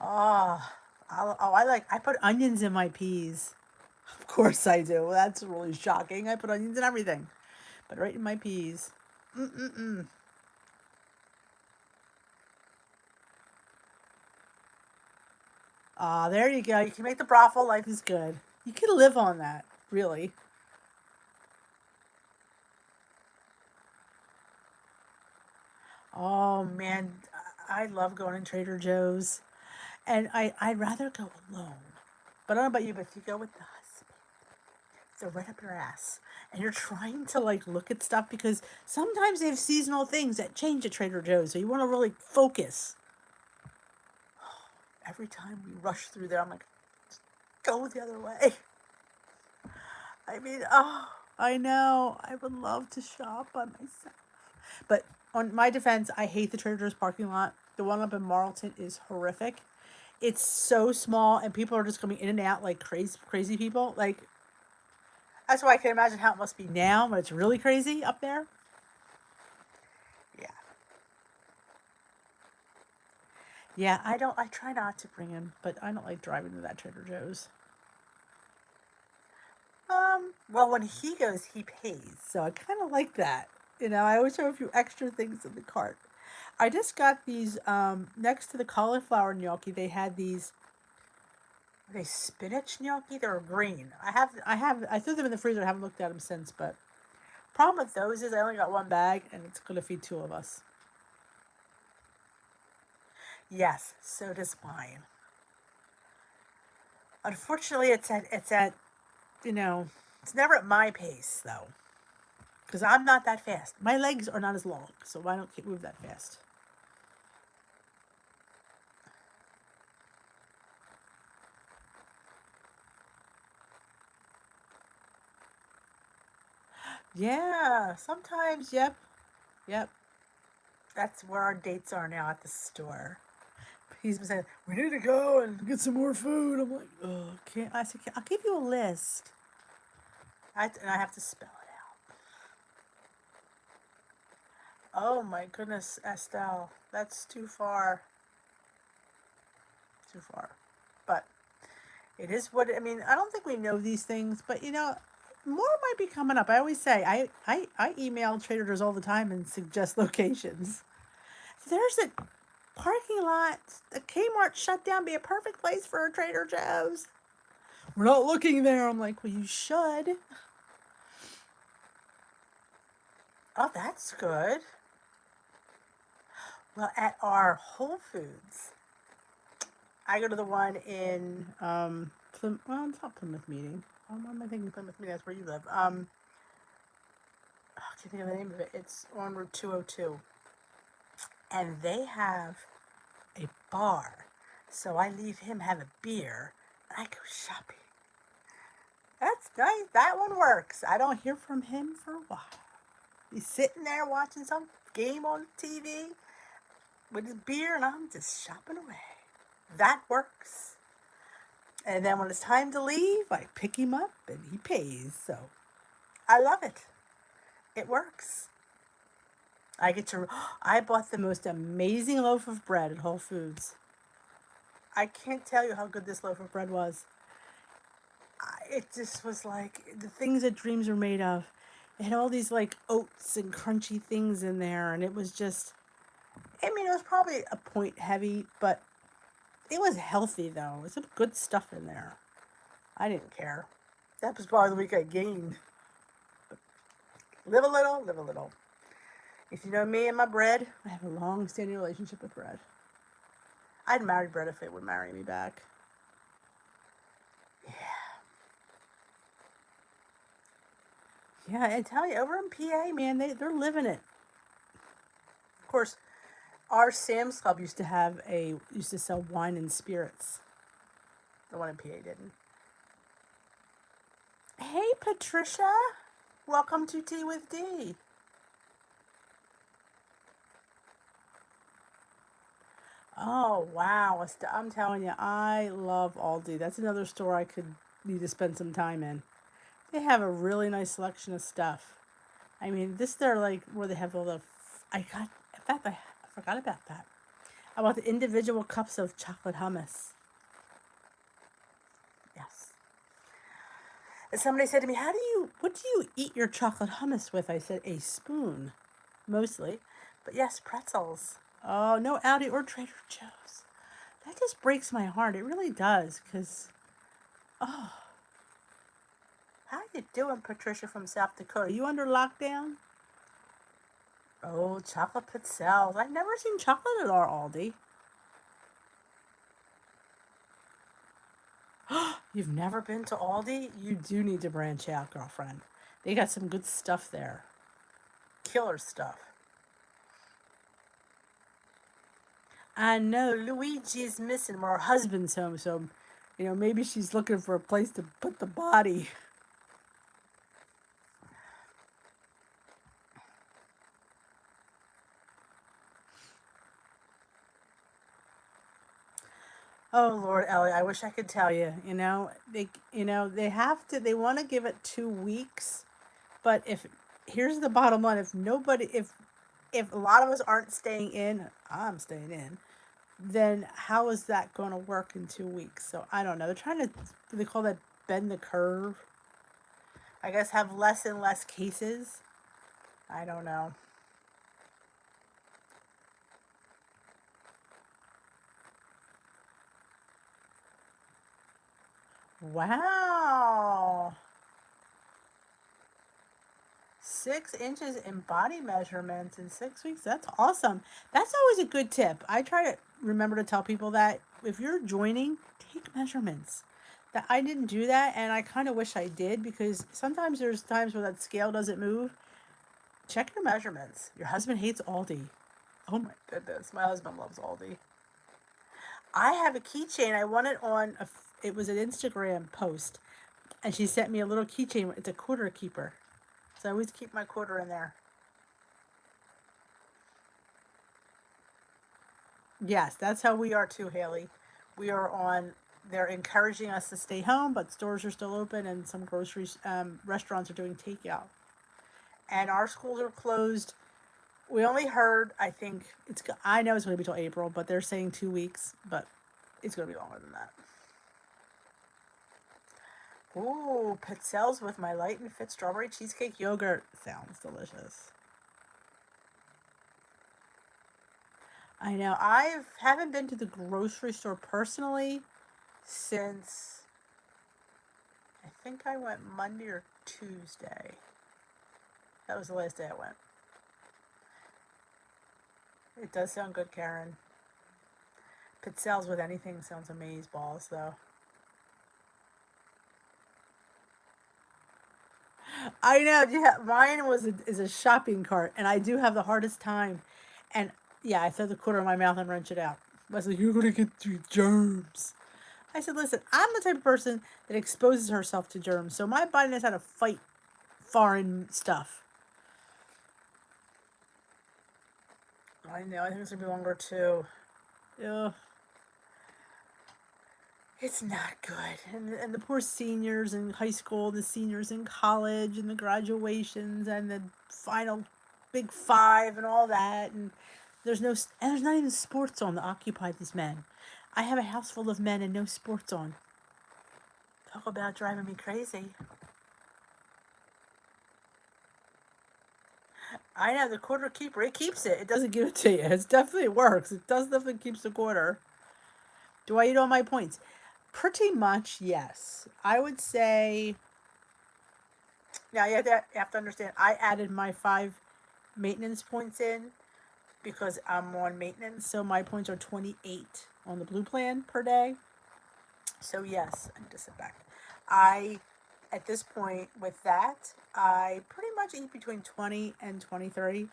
Oh, I put onions in my peas. Of course I do. That's really shocking. I put onions in everything, but right in my peas. Mm-mm-mm. Ah, there you go. You can make the brothel. Life is good. You can live on that, really. Oh man, I love going to Trader Joe's, and I'd rather go alone. But I don't know about you, but if you go with the husband, they're right up your ass, and you're trying to like look at stuff because sometimes they have seasonal things that change at Trader Joe's, so you want to really focus. Every time we rush through there, I'm like, go the other way. I mean, oh, I know. I would love to shop by myself. But on my defense, I hate the Trader Joe's parking lot. The one up in Marlton is horrific. It's so small, and people are just coming in and out like crazy people. Like that's why I can imagine how it must be now when it's really crazy up there. Yeah, yeah. I don't. I try not to bring him, but I don't like driving to that Trader Joe's. Well, when he goes, he pays, so I kind of like that. I always have a few extra things in the cart. I just got these next to the cauliflower gnocchi. They had these. Are they spinach gnocchi? They're green. I threw them in the freezer. I haven't looked at them since. But problem with those is I only got one bag, and it's gonna feed two of us. Yes, so does mine. Unfortunately, it's at you know it's never at my pace though, because I'm not that fast. My legs are not as long, so I don't move that fast. Yeah, sometimes. Yep, yep. That's where our dates are now at the store. He's been saying we need to go and get some more food. I'm like, oh, can't. I said, I'll give you a list. And I have to spell it out. Oh my goodness, Estelle, that's too far. Too far. But it is what I mean. I don't think we know these things, but more might be coming up. I always say I email Trader Joe's all the time and suggest locations. there's a parking lot. The Kmart shut down. Be a perfect place for a Trader Joe's. We're not looking there. I'm like, well, you should. Oh, that's good. Well, at our Whole Foods, I go to the one in well, it's not Plymouth Meeting. Why am I thinking Plymouth Meeting? That's where you live. I can't think of the name of it. It's on Route 202, and they have a bar. So I leave him, have a beer, and I go shopping. That's nice. That one works. I don't hear from him for a while. He's sitting there watching some game on TV with his beer, and I'm just shopping away. That works. And then when it's time to leave, I pick him up and he pays. So I love it. It works. I bought the most amazing loaf of bread at Whole Foods. I can't tell you how good this loaf of bread was. It just was like the things that dreams are made of. It had all these like oats and crunchy things in there, and it was just, I mean, it was probably a point heavy, but it was healthy though. It was some good stuff in there. I didn't care. That was probably the week I gained. But live a little, live a little. If you know me and my bread, I have a long-standing relationship with bread. I'd marry bread if it would marry me back. Yeah. Yeah, I tell you, over in PA, man, they're living it. Of course, our Sam's Club used to sell wine and spirits. The one in PA didn't. Hey, Patricia. Welcome to Tea with D. Oh, wow. I'm telling you, I love Aldi. That's another store I could need to spend some time in. They have a really nice selection of stuff. I mean, they're like where they have all the. In fact, I forgot about that. I bought the individual cups of chocolate hummus. Yes. And somebody said to me, what do you eat your chocolate hummus with? I said, a spoon, mostly. But yes, pretzels. Oh, no Aldi or Trader Joe's. That just breaks my heart. It really does, because, oh. How you doing, Patricia from South Dakota? You under lockdown? Oh, chocolate pretzels. I've never seen chocolate at our Aldi. You've never been to Aldi? You do need to branch out, girlfriend. They got some good stuff there. Killer stuff. I know Luigi is missing. Her husband's home, so maybe she's looking for a place to put the body. Oh Lord, Ellie, I wish I could tell you. They want to give it 2 weeks, but here's the bottom line: if a lot of us aren't staying in, I'm staying in. Then how is that going to work in 2 weeks? So I don't know. They're trying to, they call that bend the curve. I guess have less and less cases. I don't know. Wow. 6 inches in body measurements in 6 weeks. That's awesome. That's always a good tip. I try to remember to tell people that if you're joining, take measurements. That I didn't do that, and I kind of wish I did, because sometimes there's times where that scale doesn't move. Check your measurements. Your husband hates Aldi. Oh my goodness, my husband loves Aldi. I have a keychain. I won it it was an Instagram post, and she sent me a little keychain. It's a quarter keeper. So I always keep my quarter in there. Yes, that's how we are too, Haley. They're encouraging us to stay home, but stores are still open, and some restaurants are doing takeout. And our schools are closed. We only heard, I know it's going to be till April, but they're saying 2 weeks, but it's going to be longer than that. Ooh, pretzels with my light and fit strawberry cheesecake yogurt. Sounds delicious. I know. I haven't been to the grocery store personally since I think I went Monday or Tuesday. That was the last day I went. It does sound good, Karen. Pizzelles with anything sounds amazeballs, though. I know. Yeah, mine is a shopping cart, and I do have the hardest time. And yeah, I throw the quarter in my mouth and wrench it out. I was like, "You're gonna get through germs." I said, "Listen, I'm the type of person that exposes herself to germs, so my body knows how to fight foreign stuff." I know. I think it's gonna be longer too. Ugh. It's not good. And the poor seniors in high school, the seniors in college, and the graduations, and the final big five, and all that. And there's not even sports on to occupy these men. I have a house full of men and no sports on. Talk about driving me crazy. I know, the quarter keeper, it keeps it. It doesn't give it to you. It definitely works. It does definitely keeps the quarter. Do I eat all my points? Pretty much, yes. I would say. Now you have to understand. I added my 5 maintenance points in because I'm on maintenance, so my points are 28 on the blue plan per day. So yes, I need to sit back. I At this point with that, I pretty much eat between 20 and 23.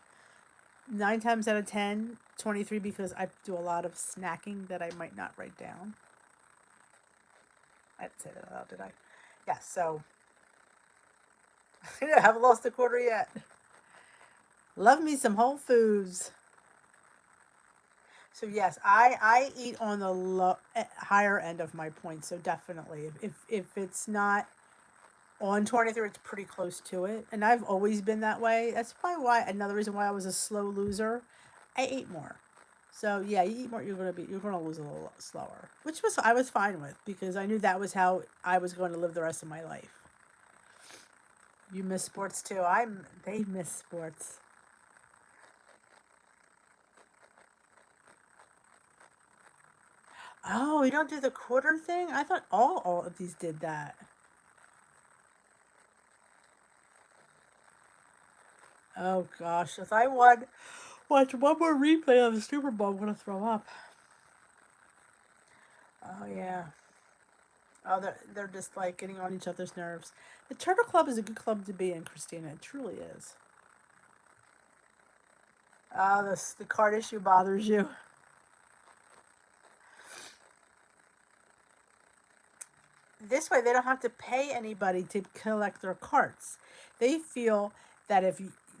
9 times out of 10, 23 because I do a lot of snacking that I might not write down. I didn't say that out, did I? Yeah, so I haven't lost a quarter yet. Love me some Whole Foods. So yes, I eat on the higher end of my points. So definitely, if it's not on 23, it's pretty close to it, and I've always been that way. That's probably why another reason why I was a slow loser. I ate more. So yeah, you eat more, you're gonna lose a little slower, which was I was fine with because I knew that was how I was going to live the rest of my life. You miss sports too. They miss sports. Oh, we don't do the quarter thing? I thought all of these did that. Oh gosh, if I watch one more replay of the Super Bowl, I'm gonna throw up. Oh yeah. Oh, they're just like getting on each other's nerves. The Turtle Club is a good club to be in, Christina. It truly is. Oh, the card issue bothers you. This way, they don't have to pay anybody to collect their carts. They feel that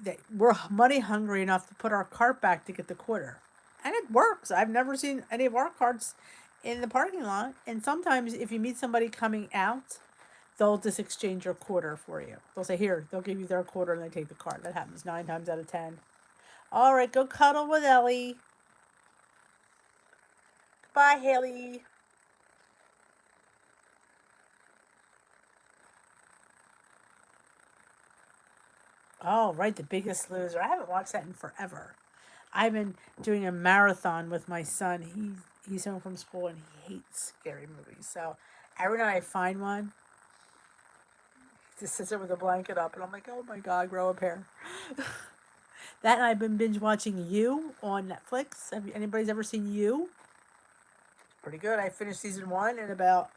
that we're money hungry enough to put our cart back to get the quarter, and it works. I've never seen any of our carts in the parking lot. And sometimes, if you meet somebody coming out, they'll just exchange your quarter for you. They'll say, "Here," they'll give you their quarter and they take the cart. That happens 9 times out of 10. All right, go cuddle with Ellie. Bye, Haley. Oh, right, The Biggest Loser. I haven't watched that in forever. I've been doing a marathon with my son. He's home from school and he hates scary movies. So every night I find one, he just sits there with a blanket up, and I'm like, oh my god, grow a pair. That and I've been binge watching You on Netflix. Have anybody's ever seen You? It's pretty good. I finished season 1 in about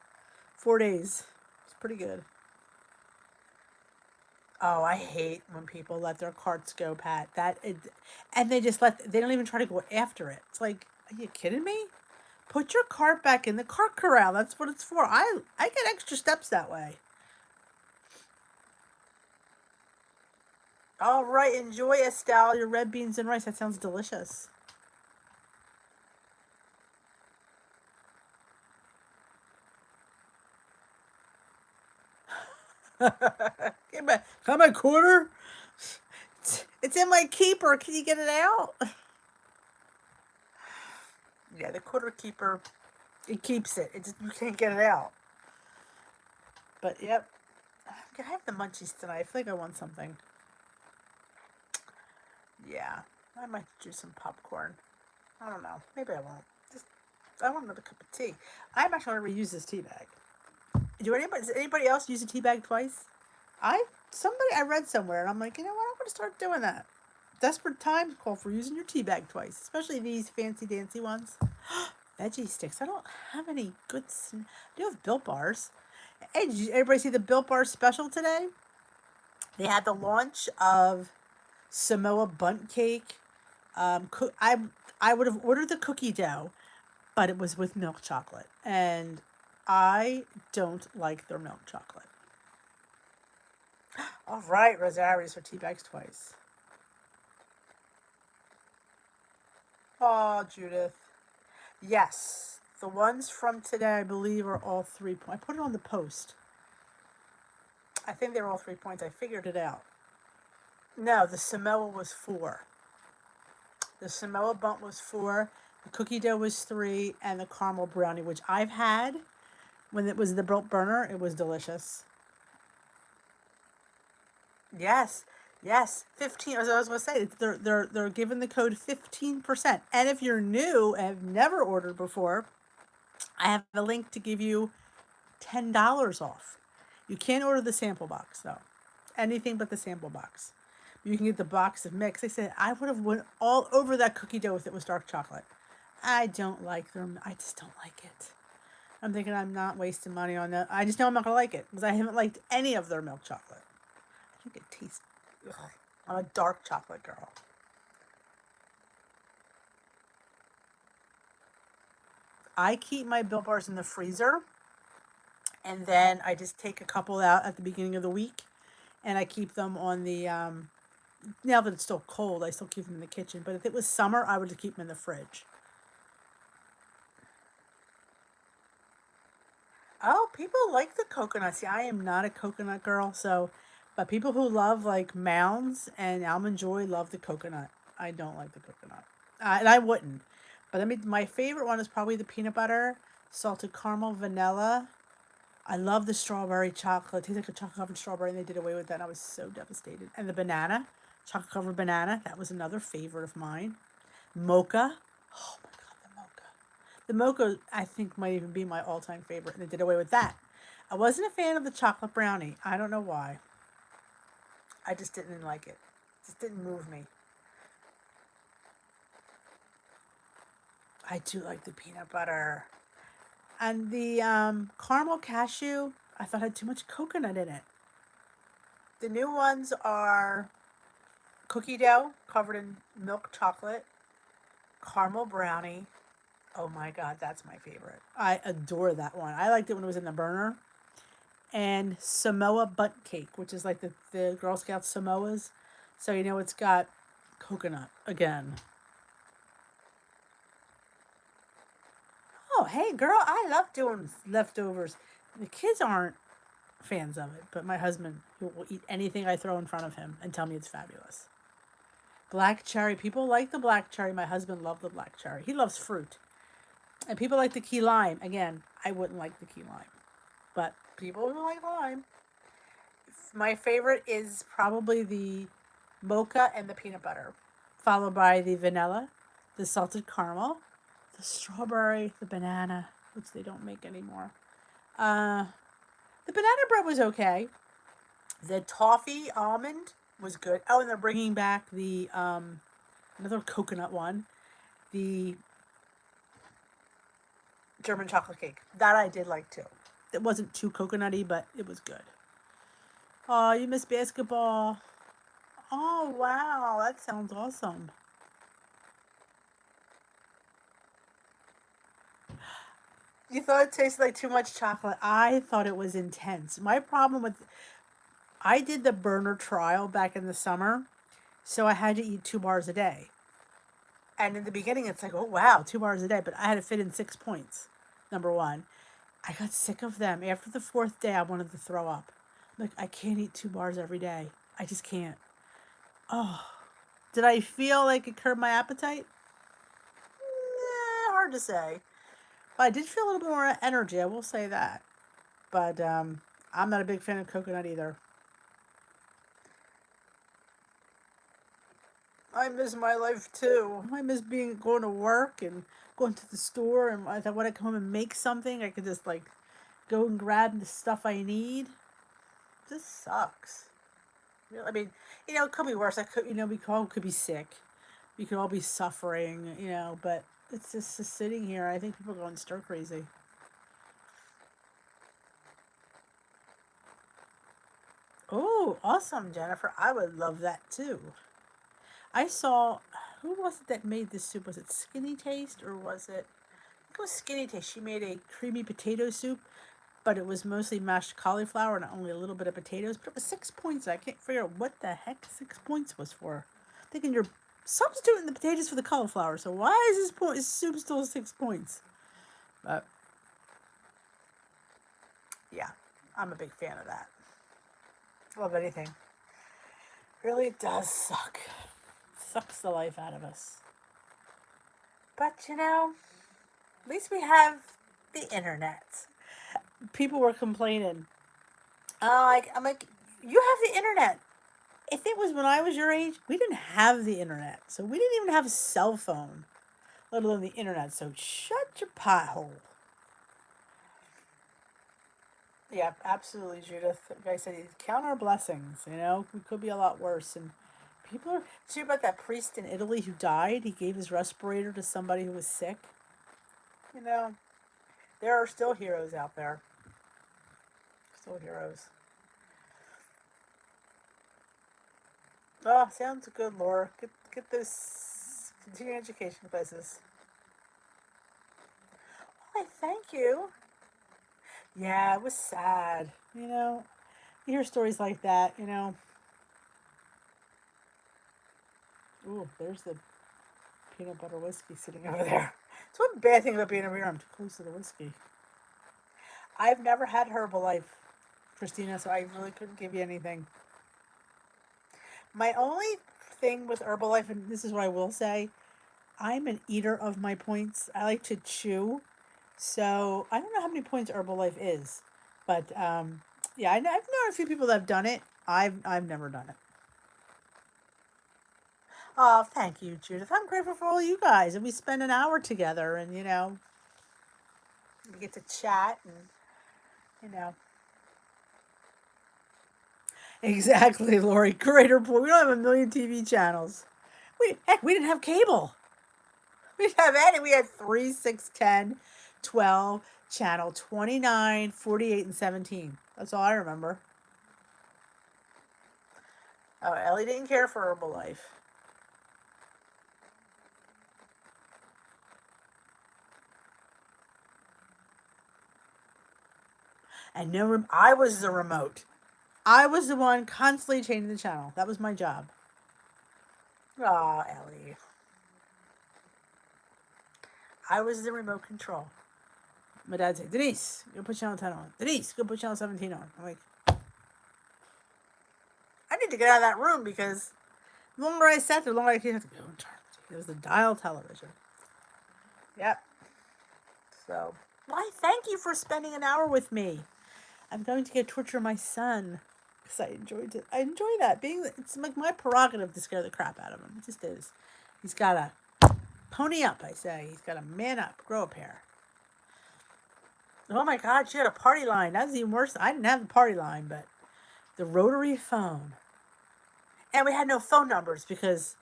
4 days. It's pretty good. Oh, I hate when people let their carts go, Pat. And they don't even try to go after it. It's like, are you kidding me? Put your cart back in the cart corral. That's what it's for. I get extra steps that way. All right, enjoy, Estelle, your red beans and rice. That sounds delicious. Come a quarter? It's in my keeper. Can you get it out? Yeah, the quarter keeper, it keeps it. You can't get it out. But yep, can I have the munchies tonight? I feel like I want something. Yeah, I might do some popcorn. I don't know. Maybe I won't. Just I want another cup of tea. I'm actually going to reuse this tea bag. Does anybody else use a tea bag twice? I read somewhere and I'm like, you know what? I'm going to start doing that. Desperate times call for using your tea bag twice, especially these fancy dancy ones. Veggie sticks. I don't have any good. I do have Built Bars. Hey, did everybody see the Built Bar special today? They had the launch of Samoa Bundt Cake. I would have ordered the cookie dough, but it was with milk chocolate, and I don't like their milk chocolate. All right, Rosari's for tea bags twice. Oh, Judith. Yes, the ones from today, I believe, are all 3 points. I put it on the post. I think they were all 3 points. I figured it out. No, the Samoa was 4. The Samoa Bundt was 4. The cookie dough was 3, and the caramel brownie, which I've had when it was the Built Burner, it was delicious. Yes, yes, 15. As I was going to say, they're giving the code 15%. And if you're new and have never ordered before, I have a link to give you $10 off. You can't order the sample box though. Anything but the sample box. You can get the box of mix. They said I would have went all over that cookie dough if it was dark chocolate. I don't like them. I just don't like it. I'm thinking I'm not wasting money on that. I just know I'm not going to like it because I haven't liked any of their milk chocolate. I think it tastes... Ugh. I'm a dark chocolate girl. I keep my Built Bars in the freezer, and then I just take a couple out at the beginning of the week, and I keep them on the... now that it's still cold, I still keep them in the kitchen. But if it was summer, I would just keep them in the fridge. Oh, people like the coconut. See, I am not a coconut girl, so... But people who love, like, Mounds and Almond Joy love the coconut. I don't like the coconut. And I wouldn't. But my favorite one is probably the peanut butter, salted caramel, vanilla. I love the strawberry chocolate. It tastes like a chocolate covered strawberry, and they did away with that, and I was so devastated. And the banana, chocolate covered banana, that was another favorite of mine. Mocha. Oh my god, the mocha. The mocha, I think, might even be my all-time favorite, and they did away with that. I wasn't a fan of the chocolate brownie. I don't know why. I just didn't like it. It just didn't move me. I do like the peanut butter. And the caramel cashew, I thought had too much coconut in it. The new ones are cookie dough covered in milk chocolate, caramel brownie. Oh my god, that's my favorite. I adore that one. I liked it when it was in the burner. And Samoa Bundt Cake, which is like the Girl Scout Samoas. So you know it's got coconut again. Oh, hey girl, I love doing leftovers. The kids aren't fans of it, but my husband will eat anything I throw in front of him and tell me it's fabulous. Black cherry. People like the black cherry. My husband loved the black cherry. He loves fruit. And people like the key lime. Again, I wouldn't like the key lime. But people who like lime. My favorite is probably the mocha and the peanut butter, followed by the vanilla, the salted caramel, the strawberry, the banana, which they don't make anymore. The banana bread was okay. The toffee almond was good. Oh, and they're bringing back the another coconut one, the German chocolate cake. That I did like too. It wasn't too coconutty, but it was good. Oh, you miss basketball. Oh, wow. That sounds awesome. You thought it tasted like too much chocolate. I thought it was intense. My problem with... I did the burner trial back in the summer, so I had to eat 2 bars a day. And in the beginning, it's like, oh, wow, 2 bars a day. But I had to fit in 6 points, number one. I got sick of them. After the 4th day, I wanted to throw up. Like, I can't eat 2 bars every day. I just can't. Oh, did I feel like it curbed my appetite? Hard to say. But I did feel a little bit more energy, I will say that. But I'm not a big fan of coconut either. I miss my life too. I miss going to work and going to the store, and I thought when I come home and make something, I could just like go and grab the stuff I need. This sucks. I mean, it could be worse. I could, we all could be sick. We could all be suffering, but it's just sitting here. I think people are going stir crazy. Oh, awesome, Jennifer. I would love that too. I saw, who was it that made this soup? Was it Skinny Taste or was it? I think it was Skinny Taste. She made a creamy potato soup, but it was mostly mashed cauliflower and only a little bit of potatoes. But it was 6 points. I can't figure out what the heck 6 points was for. I'm thinking you're substituting the potatoes for the cauliflower. So why is this soup still 6 points? But yeah, I'm a big fan of that. Love anything. Really does suck. Sucks the life out of us. But at least we have the internet. People were complaining. I'm like, you have the internet. If it was when I was your age, we didn't have the internet. So we didn't even have a cell phone, let alone the internet. So shut your pothole. Yeah, absolutely, Judith. Like I said, count our blessings. We could be a lot worse. And people are. Did you hear about that priest in Italy who died? He gave his respirator to somebody who was sick. You know, there are still heroes out there. Still heroes. Oh, sounds good, Laura. Get those continuing education places. Why, thank you. Yeah, it was sad. You hear stories like that. Ooh, there's the peanut butter whiskey sitting over there. It's one bad thing about being over here. I'm too close to the whiskey. I've never had Herbalife, Christina, so I really couldn't give you anything. My only thing with Herbalife, and this is what I will say, I'm an eater of my points. I like to chew. So I don't know how many points Herbalife is, but yeah, I've known a few people that have done it. I've never done it. Oh, thank you, Judith. I'm grateful for all you guys, and we spend an hour together, and we get to chat, and you know. Exactly, Lori. Greater point. We don't have a million TV channels. We didn't have cable. We didn't have any. We had 3, 6, 10, 12, channel 29, 48, and 17. That's all I remember. Oh, Ellie didn't care for Herbalife. And no, I was the remote. I was the one constantly changing the channel. That was my job. Aw, Ellie. I was the remote control. My dad said, Denise, go put channel 10 on. Denise, go put channel 17 on. I'm like, I need to get out of that room because the longer I sat there, the longer I have to go and turn. It was the dial television. Yep. So, why, thank you for spending an hour with me. I'm going to go torture my son because I enjoyed it. I enjoy that. It's like my prerogative to scare the crap out of him. It just is. He's got to pony up, I say. He's got to man up, grow a pair. Oh my God, she had a party line. That was even worse. I didn't have the party line, but the rotary phone. And we had no phone numbers because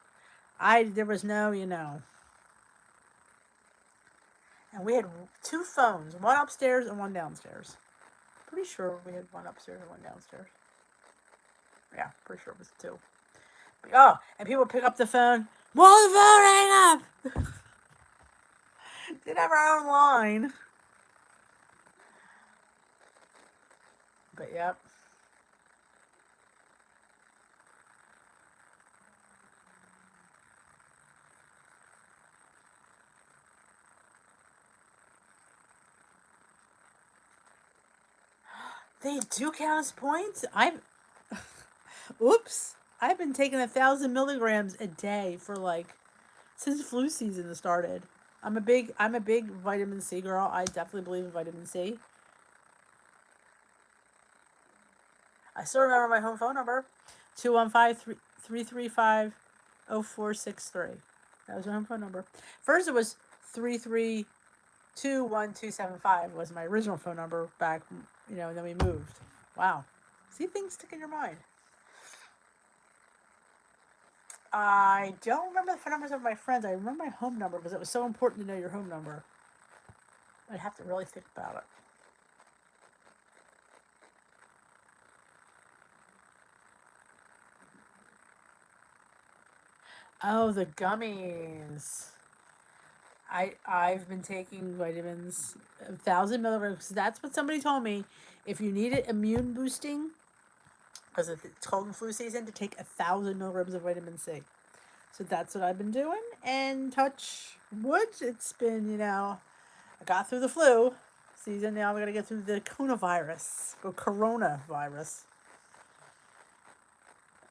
there was no. And we had 2 phones, one upstairs and one downstairs. Pretty sure we had one upstairs and one downstairs. Yeah, pretty sure it was 2. Oh, and people would pick up the phone. Won't the phone hang up? Didn't have our own line. But yep. They do count as points? Oops. I've been taking 1,000 milligrams a day for since flu season started. I'm a big vitamin C girl. I definitely believe in vitamin C. I still remember my home phone number, 215-335. 0463. That was my home phone number. First it was 3321275 was my original phone number back, and then we moved. Wow. See, things stick in your mind. I don't remember the phone numbers of my friends. I remember my home number because it was so important to know your home number. I'd have to really think about it. Oh, the gummies. I've been taking vitamins, 1,000 milligrams. That's what somebody told me. If you need it immune boosting, because it's cold and flu season, to take 1,000 milligrams of vitamin C. So that's what I've been doing. And touch wood, it's been, I got through the flu season. Now we're gonna get through the coronavirus or coronavirus.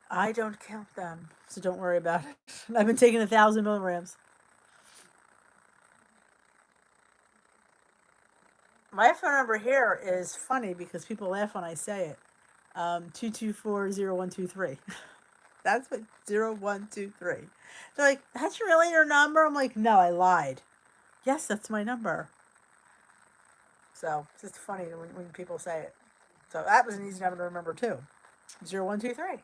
I don't count them, so don't worry about it. I've been taking 1,000 milligrams. My phone number here is funny because people laugh when I say it. 2240123. That's what 0123. They're like, that's really your number? I'm like, no, I lied. Yes, that's my number. So it's just funny when people say it. So that was an easy number to remember too. 0123.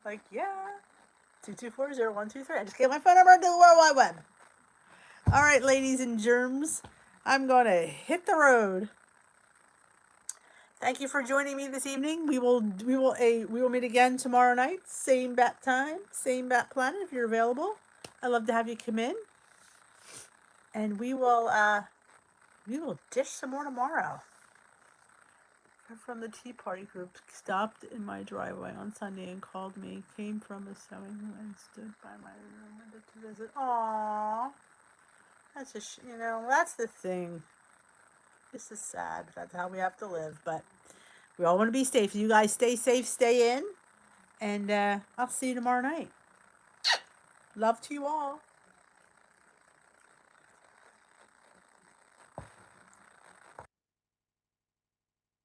Like, yeah. 2240123. I just gave my phone number to the World Wide Web. All right, ladies and germs, I'm going to hit the road. Thank you for joining me this evening. We will meet again tomorrow night, same bat time, same bat planet. If you're available, I'd love to have you come in, and we will dish some more tomorrow. From the Tea Party group stopped in my driveway on Sunday and called me. Came from a sewing and stood by my room to visit. Aww, that's that's the thing. This is sad. That's how we have to live, but we all want to be safe. You guys stay safe, stay in, and I'll see you tomorrow night. Love to you all.